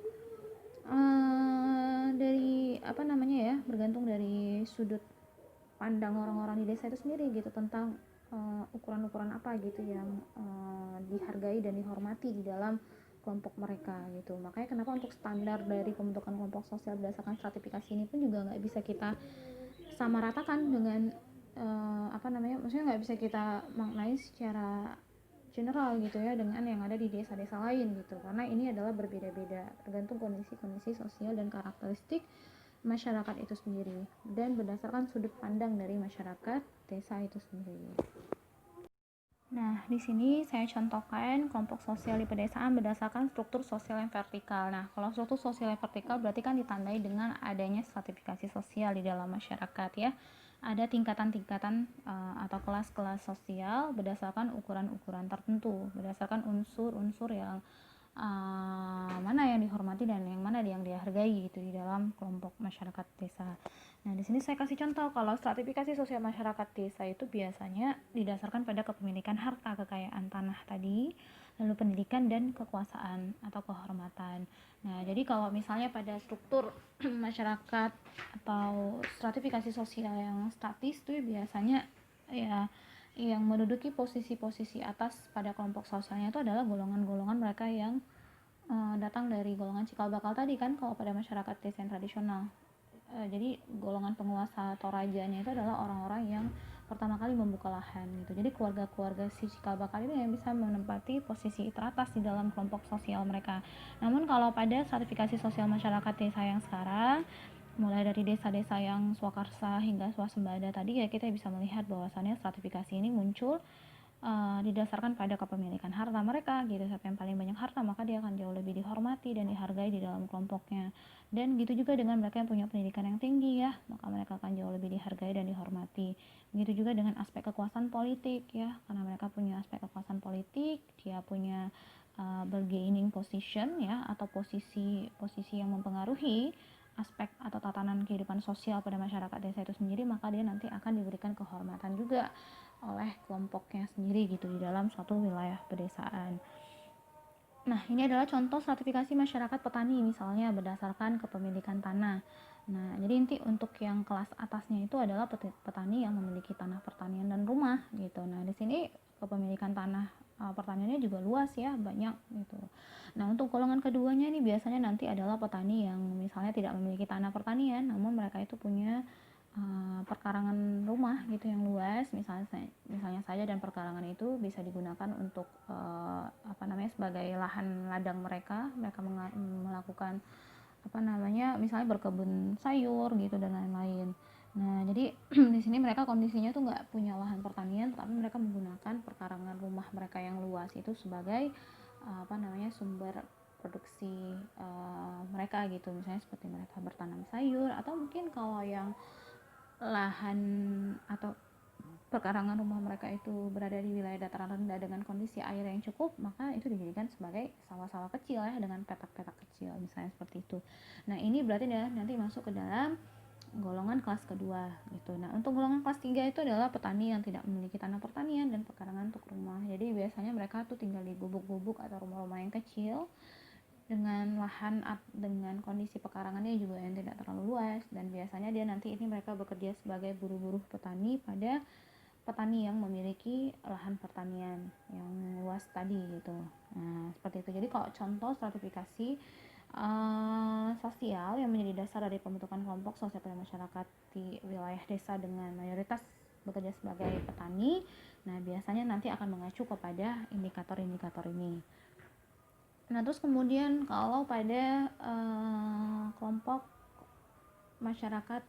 bergantung dari sudut pandang orang-orang di desa itu sendiri gitu, tentang ukuran-ukuran apa gitu yang dihargai dan dihormati di dalam kelompok mereka gitu. Makanya kenapa untuk standar dari pembentukan kelompok sosial berdasarkan stratifikasi ini pun juga nggak bisa kita samaratakan dengan maksudnya nggak bisa kita maknai secara general gitu ya dengan yang ada di desa-desa lain gitu, karena ini adalah berbeda-beda tergantung kondisi-kondisi sosial dan karakteristik masyarakat itu sendiri dan berdasarkan sudut pandang dari masyarakat desa itu sendiri. Nah, di sini saya contohkan kelompok sosial di pedesaan berdasarkan struktur sosial yang vertikal. Nah, kalau struktur sosial yang vertikal berarti kan ditandai dengan adanya stratifikasi sosial di dalam masyarakat ya. Ada tingkatan-tingkatan atau kelas-kelas sosial berdasarkan ukuran-ukuran tertentu, berdasarkan unsur-unsur yang mana yang dihormati dan yang mana yang dihargai gitu di dalam kelompok masyarakat desa. Nah, di sini saya kasih contoh kalau stratifikasi sosial masyarakat desa itu biasanya didasarkan pada kepemilikan harta kekayaan tanah tadi, lalu pendidikan dan kekuasaan atau kehormatan. Nah, jadi kalau misalnya pada struktur masyarakat atau stratifikasi sosial yang statis itu biasanya ya yang menduduki posisi-posisi atas pada kelompok sosialnya itu adalah golongan-golongan mereka yang datang dari golongan cikal bakal tadi kan kalau pada masyarakat desa yang tradisional. Jadi golongan penguasa atau rajanya itu adalah orang-orang yang pertama kali membuka lahan gitu. Jadi keluarga-keluarga si cikal bakal ini yang bisa menempati posisi teratas di dalam kelompok sosial mereka. Namun kalau pada stratifikasi sosial masyarakat desa yang sekarang, mulai dari desa-desa yang swakarsa hingga swasembada tadi ya, kita bisa melihat bahwasannya stratifikasi ini muncul didasarkan pada kepemilikan harta mereka gitu. Siapa yang paling banyak harta maka dia akan jauh lebih dihormati dan dihargai di dalam kelompoknya. Dan gitu juga dengan mereka yang punya pendidikan yang tinggi ya, maka mereka akan jauh lebih dihargai dan dihormati. Begitu juga dengan aspek kekuasaan politik ya, karena mereka punya aspek kekuasaan politik, dia punya bargaining position ya, atau posisi yang mempengaruhi aspek atau tatanan kehidupan sosial pada masyarakat desa itu sendiri, maka dia nanti akan diberikan kehormatan juga oleh kelompoknya sendiri gitu di dalam suatu wilayah pedesaan. Nah, ini adalah contoh stratifikasi masyarakat petani misalnya berdasarkan kepemilikan tanah. Nah, jadi inti untuk yang kelas atasnya itu adalah petani yang memiliki tanah pertanian dan rumah gitu. Nah, di sini kepemilikan tanah pertaniannya juga luas ya, banyak gitu. Nah, untuk golongan keduanya ini biasanya nanti adalah petani yang misalnya tidak memiliki tanah pertanian, namun mereka itu punya perkarangan rumah gitu yang luas misalnya saja, dan perkarangan itu bisa digunakan untuk sebagai lahan ladang mereka melakukan misalnya berkebun sayur gitu dan lain-lain. Nah, jadi di sini mereka kondisinya tuh nggak punya lahan pertanian, tapi mereka menggunakan perkarangan rumah mereka yang luas itu sebagai sumber produksi mereka gitu. Misalnya seperti mereka bertanam sayur, atau mungkin kalau yang lahan atau perkarangan rumah mereka itu berada di wilayah dataran rendah dengan kondisi air yang cukup, maka itu dijadikan sebagai sawah-sawah kecil ya, dengan petak-petak kecil misalnya seperti itu. Nah, ini berarti nanti masuk ke dalam golongan kelas kedua gitu. Nah, untuk golongan kelas 3 itu adalah petani yang tidak memiliki tanah pertanian dan perkarangan untuk rumah. Jadi biasanya mereka tuh tinggal di gubuk-gubuk atau rumah-rumah yang kecil dengan lahan dengan kondisi pekarangannya juga yang tidak terlalu luas, dan biasanya dia nanti ini mereka bekerja sebagai buruh-buruh petani pada petani yang memiliki lahan pertanian yang luas tadi gitu. Nah, seperti itu. Jadi kalau contoh stratifikasi sosial yang menjadi dasar dari pembentukan kelompok sosial pada masyarakat di wilayah desa dengan mayoritas bekerja sebagai petani, nah biasanya nanti akan mengacu kepada indikator-indikator ini. Nah, terus kemudian kalau pada kelompok masyarakat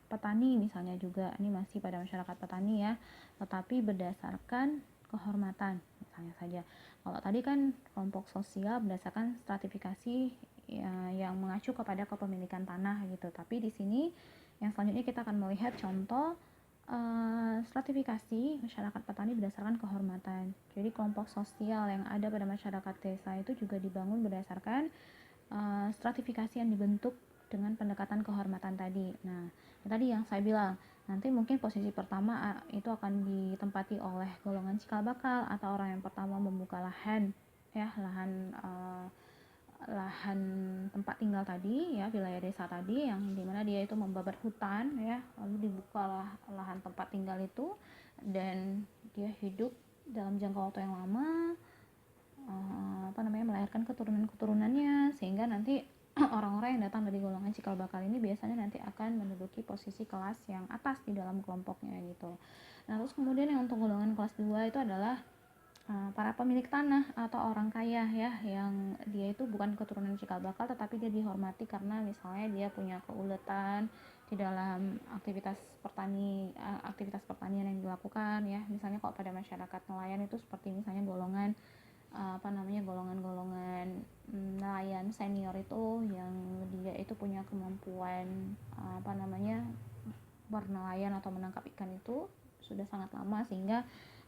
petani misalnya juga, ini masih pada masyarakat petani ya, tetapi berdasarkan kehormatan misalnya saja. Kalau tadi kan kelompok sosial berdasarkan stratifikasi ya, yang mengacu kepada kepemilikan tanah gitu, tapi di sini yang selanjutnya kita akan melihat contoh stratifikasi masyarakat petani berdasarkan kehormatan. Jadi kelompok sosial yang ada pada masyarakat desa itu juga dibangun berdasarkan stratifikasi yang dibentuk dengan pendekatan kehormatan tadi. Nah, tadi yang saya bilang, nanti mungkin posisi pertama itu akan ditempati oleh golongan cikal bakal atau orang yang pertama membuka lahan, ya lahan tempat tinggal tadi ya, wilayah desa tadi yang dimana dia itu membabat hutan ya, lalu dibukalah lahan tempat tinggal itu dan dia hidup dalam jangka waktu yang lama, melahirkan keturunan-keturunannya, sehingga nanti orang-orang yang datang dari golongan cikal bakal ini biasanya nanti akan menduduki posisi kelas yang atas di dalam kelompoknya gitu. Nah, terus kemudian yang untuk golongan kelas 2 itu adalah para pemilik tanah atau orang kaya ya, yang dia itu bukan keturunan cikal bakal tetapi dia dihormati karena misalnya dia punya keuletan di dalam aktivitas pertanian yang dilakukan ya. Misalnya kalau pada masyarakat nelayan itu seperti misalnya golongan-golongan nelayan senior itu yang dia itu punya kemampuan bernelayan atau menangkap ikan itu sudah sangat lama, sehingga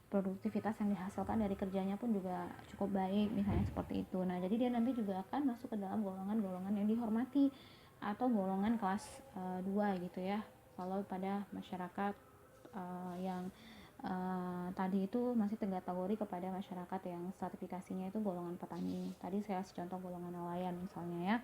produktivitas yang dihasilkan dari kerjanya pun juga cukup baik misalnya seperti itu. Nah, jadi dia nanti juga akan masuk ke dalam golongan-golongan yang dihormati atau golongan kelas 2 gitu ya. Kalau pada masyarakat yang tadi itu masih terkategori kepada masyarakat yang stratifikasinya itu golongan petani. Tadi saya kasih contoh golongan nelayan misalnya ya.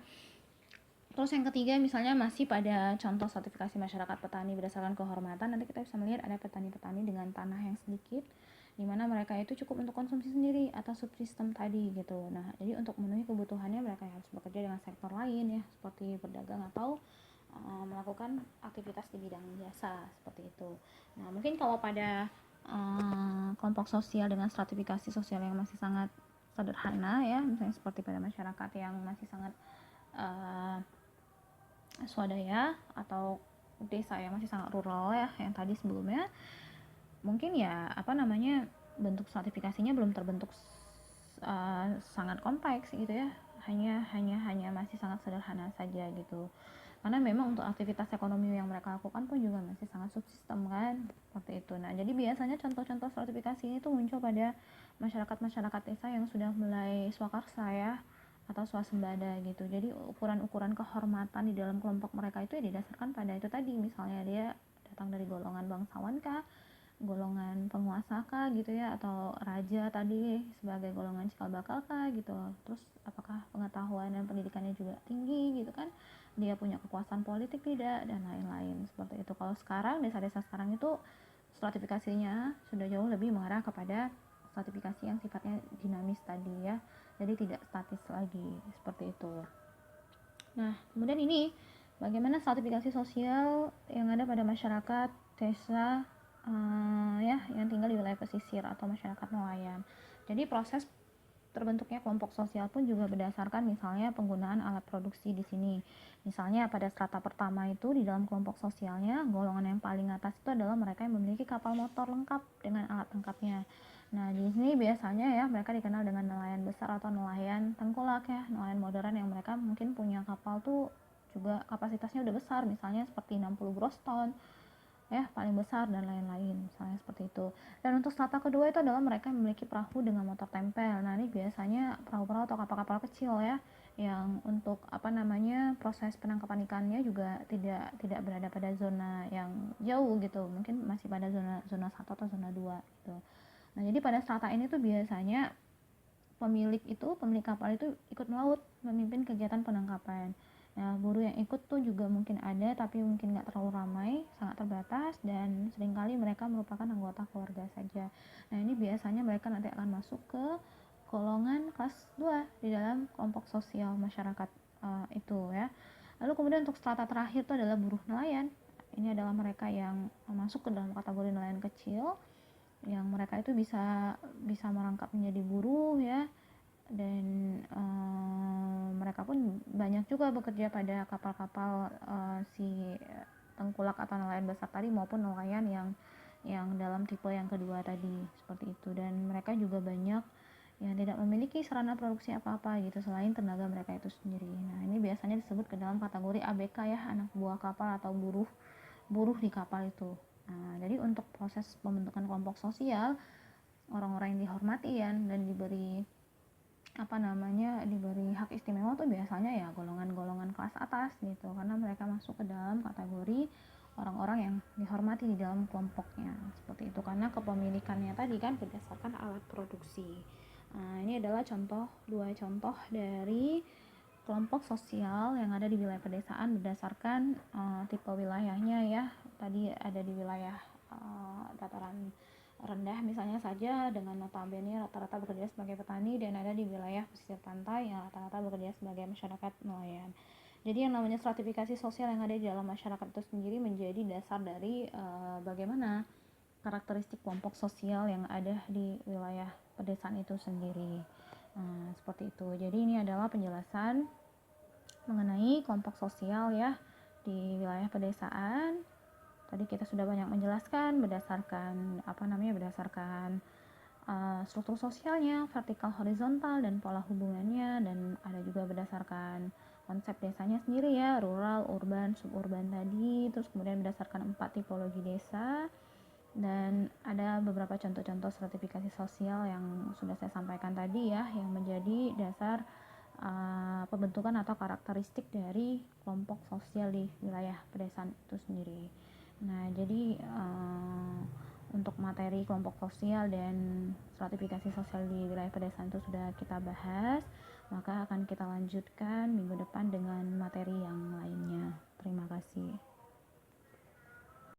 Terus yang ketiga misalnya masih pada contoh stratifikasi masyarakat petani berdasarkan kehormatan, nanti kita bisa melihat ada petani-petani dengan tanah yang sedikit, di mana mereka itu cukup untuk konsumsi sendiri atau subsistem tadi gitu. Nah, jadi untuk memenuhi kebutuhannya mereka harus bekerja dengan sektor lain ya, seperti berdagang atau melakukan aktivitas di bidang jasa seperti itu. Nah, mungkin kalau pada kelompok sosial dengan stratifikasi sosial yang masih sangat sederhana ya, misalnya seperti pada masyarakat yang masih sangat swadaya atau desa yang masih sangat rural ya, yang tadi sebelumnya, mungkin ya bentuk stratifikasinya belum terbentuk sangat kompleks gitu ya, hanya masih sangat sederhana saja gitu, karena memang untuk aktivitas ekonomi yang mereka lakukan pun juga masih sangat subsistem kan, seperti itu. Nah, jadi biasanya contoh-contoh stratifikasi ini tuh muncul pada masyarakat-masyarakat desa yang sudah mulai swakarsa ya, atau swasembada gitu. Jadi ukuran-ukuran kehormatan di dalam kelompok mereka itu ya didasarkan pada itu tadi, misalnya dia datang dari golongan bangsawan kah, golongan penguasa kah gitu ya, atau raja tadi sebagai golongan cikal bakal kah gitu. Terus apakah pengetahuan dan pendidikannya juga tinggi gitu kan, dia punya kekuasaan politik tidak, dan lain-lain seperti itu. Kalau sekarang desa-desa sekarang itu stratifikasinya sudah jauh lebih mengarah kepada stratifikasi yang sifatnya dinamis tadi ya, jadi tidak statis lagi seperti itu. Nah, kemudian ini bagaimana stratifikasi sosial yang ada pada masyarakat desa ya yang tinggal di wilayah pesisir atau masyarakat nelayan. Jadi proses terbentuknya kelompok sosial pun juga berdasarkan misalnya penggunaan alat produksi di sini. Misalnya pada strata pertama itu di dalam kelompok sosialnya, golongan yang paling atas itu adalah mereka yang memiliki kapal motor lengkap dengan alat lengkapnya. Nah, di sini biasanya ya mereka dikenal dengan nelayan besar atau nelayan tengkulak ya, nelayan modern yang mereka mungkin punya kapal tuh juga kapasitasnya udah besar, misalnya seperti 60 broston ya, paling besar dan lain-lain misalnya seperti itu. Dan untuk strata kedua itu adalah mereka yang memiliki perahu dengan motor tempel. Nah, ini biasanya perahu-perahu atau kapal-kapal kecil ya, yang untuk proses penangkapan ikannya juga tidak berada pada zona yang jauh gitu, mungkin masih pada zona 1 atau zona 2 gitu. Nah, jadi pada strata ini tuh biasanya pemilik kapal itu ikut melaut, memimpin kegiatan penangkapan. Nah, buruh yang ikut tuh juga mungkin ada, tapi mungkin nggak terlalu ramai, sangat terbatas, dan seringkali mereka merupakan anggota keluarga saja. Nah, ini biasanya mereka nanti akan masuk ke golongan kelas 2 di dalam kelompok sosial masyarakat itu ya. Lalu kemudian untuk strata terakhir itu adalah buruh nelayan. Ini adalah mereka yang masuk ke dalam kategori nelayan kecil, yang mereka itu bisa merangkap menjadi buruh ya, dan mereka pun banyak juga bekerja pada kapal-kapal si tengkulak atau nelayan besar tadi maupun nelayan yang dalam tipe yang kedua tadi seperti itu. Dan mereka juga banyak yang tidak memiliki sarana produksi apa-apa gitu selain tenaga mereka itu sendiri. Nah, ini biasanya disebut ke dalam kategori ABK ya, anak buah kapal atau buruh di kapal itu. Nah, jadi untuk proses pembentukan kelompok sosial, orang-orang yang dihormati dan diberi diberi hak istimewa tuh biasanya ya golongan-golongan kelas atas gitu, karena mereka masuk ke dalam kategori orang-orang yang dihormati di dalam kelompoknya seperti itu, karena kepemilikannya tadi kan berdasarkan alat produksi. Nah, ini adalah dua contoh dari kelompok sosial yang ada di wilayah pedesaan berdasarkan tipe wilayahnya ya. Tadi ada di wilayah dataran rendah misalnya saja dengan notabene rata-rata bekerja sebagai petani, dan ada di wilayah pesisir pantai yang rata-rata bekerja sebagai masyarakat nelayan. Jadi yang namanya stratifikasi sosial yang ada di dalam masyarakat itu sendiri menjadi dasar dari bagaimana karakteristik kelompok sosial yang ada di wilayah pedesaan itu sendiri. Seperti itu. Jadi ini adalah penjelasan mengenai kelompok sosial ya di wilayah pedesaan. Tadi kita sudah banyak menjelaskan berdasarkan struktur sosialnya, vertikal, horizontal, dan pola hubungannya, dan ada juga berdasarkan konsep desanya sendiri ya, rural, urban, suburban tadi, terus kemudian berdasarkan 4 tipologi desa, dan ada beberapa contoh-contoh stratifikasi sosial yang sudah saya sampaikan tadi ya, yang menjadi dasar pembentukan atau karakteristik dari kelompok sosial di wilayah pedesaan itu sendiri. Nah, jadi untuk materi kelompok sosial dan stratifikasi sosial di wilayah pedesaan itu sudah kita bahas, maka akan kita lanjutkan minggu depan dengan materi yang lainnya. Terima kasih.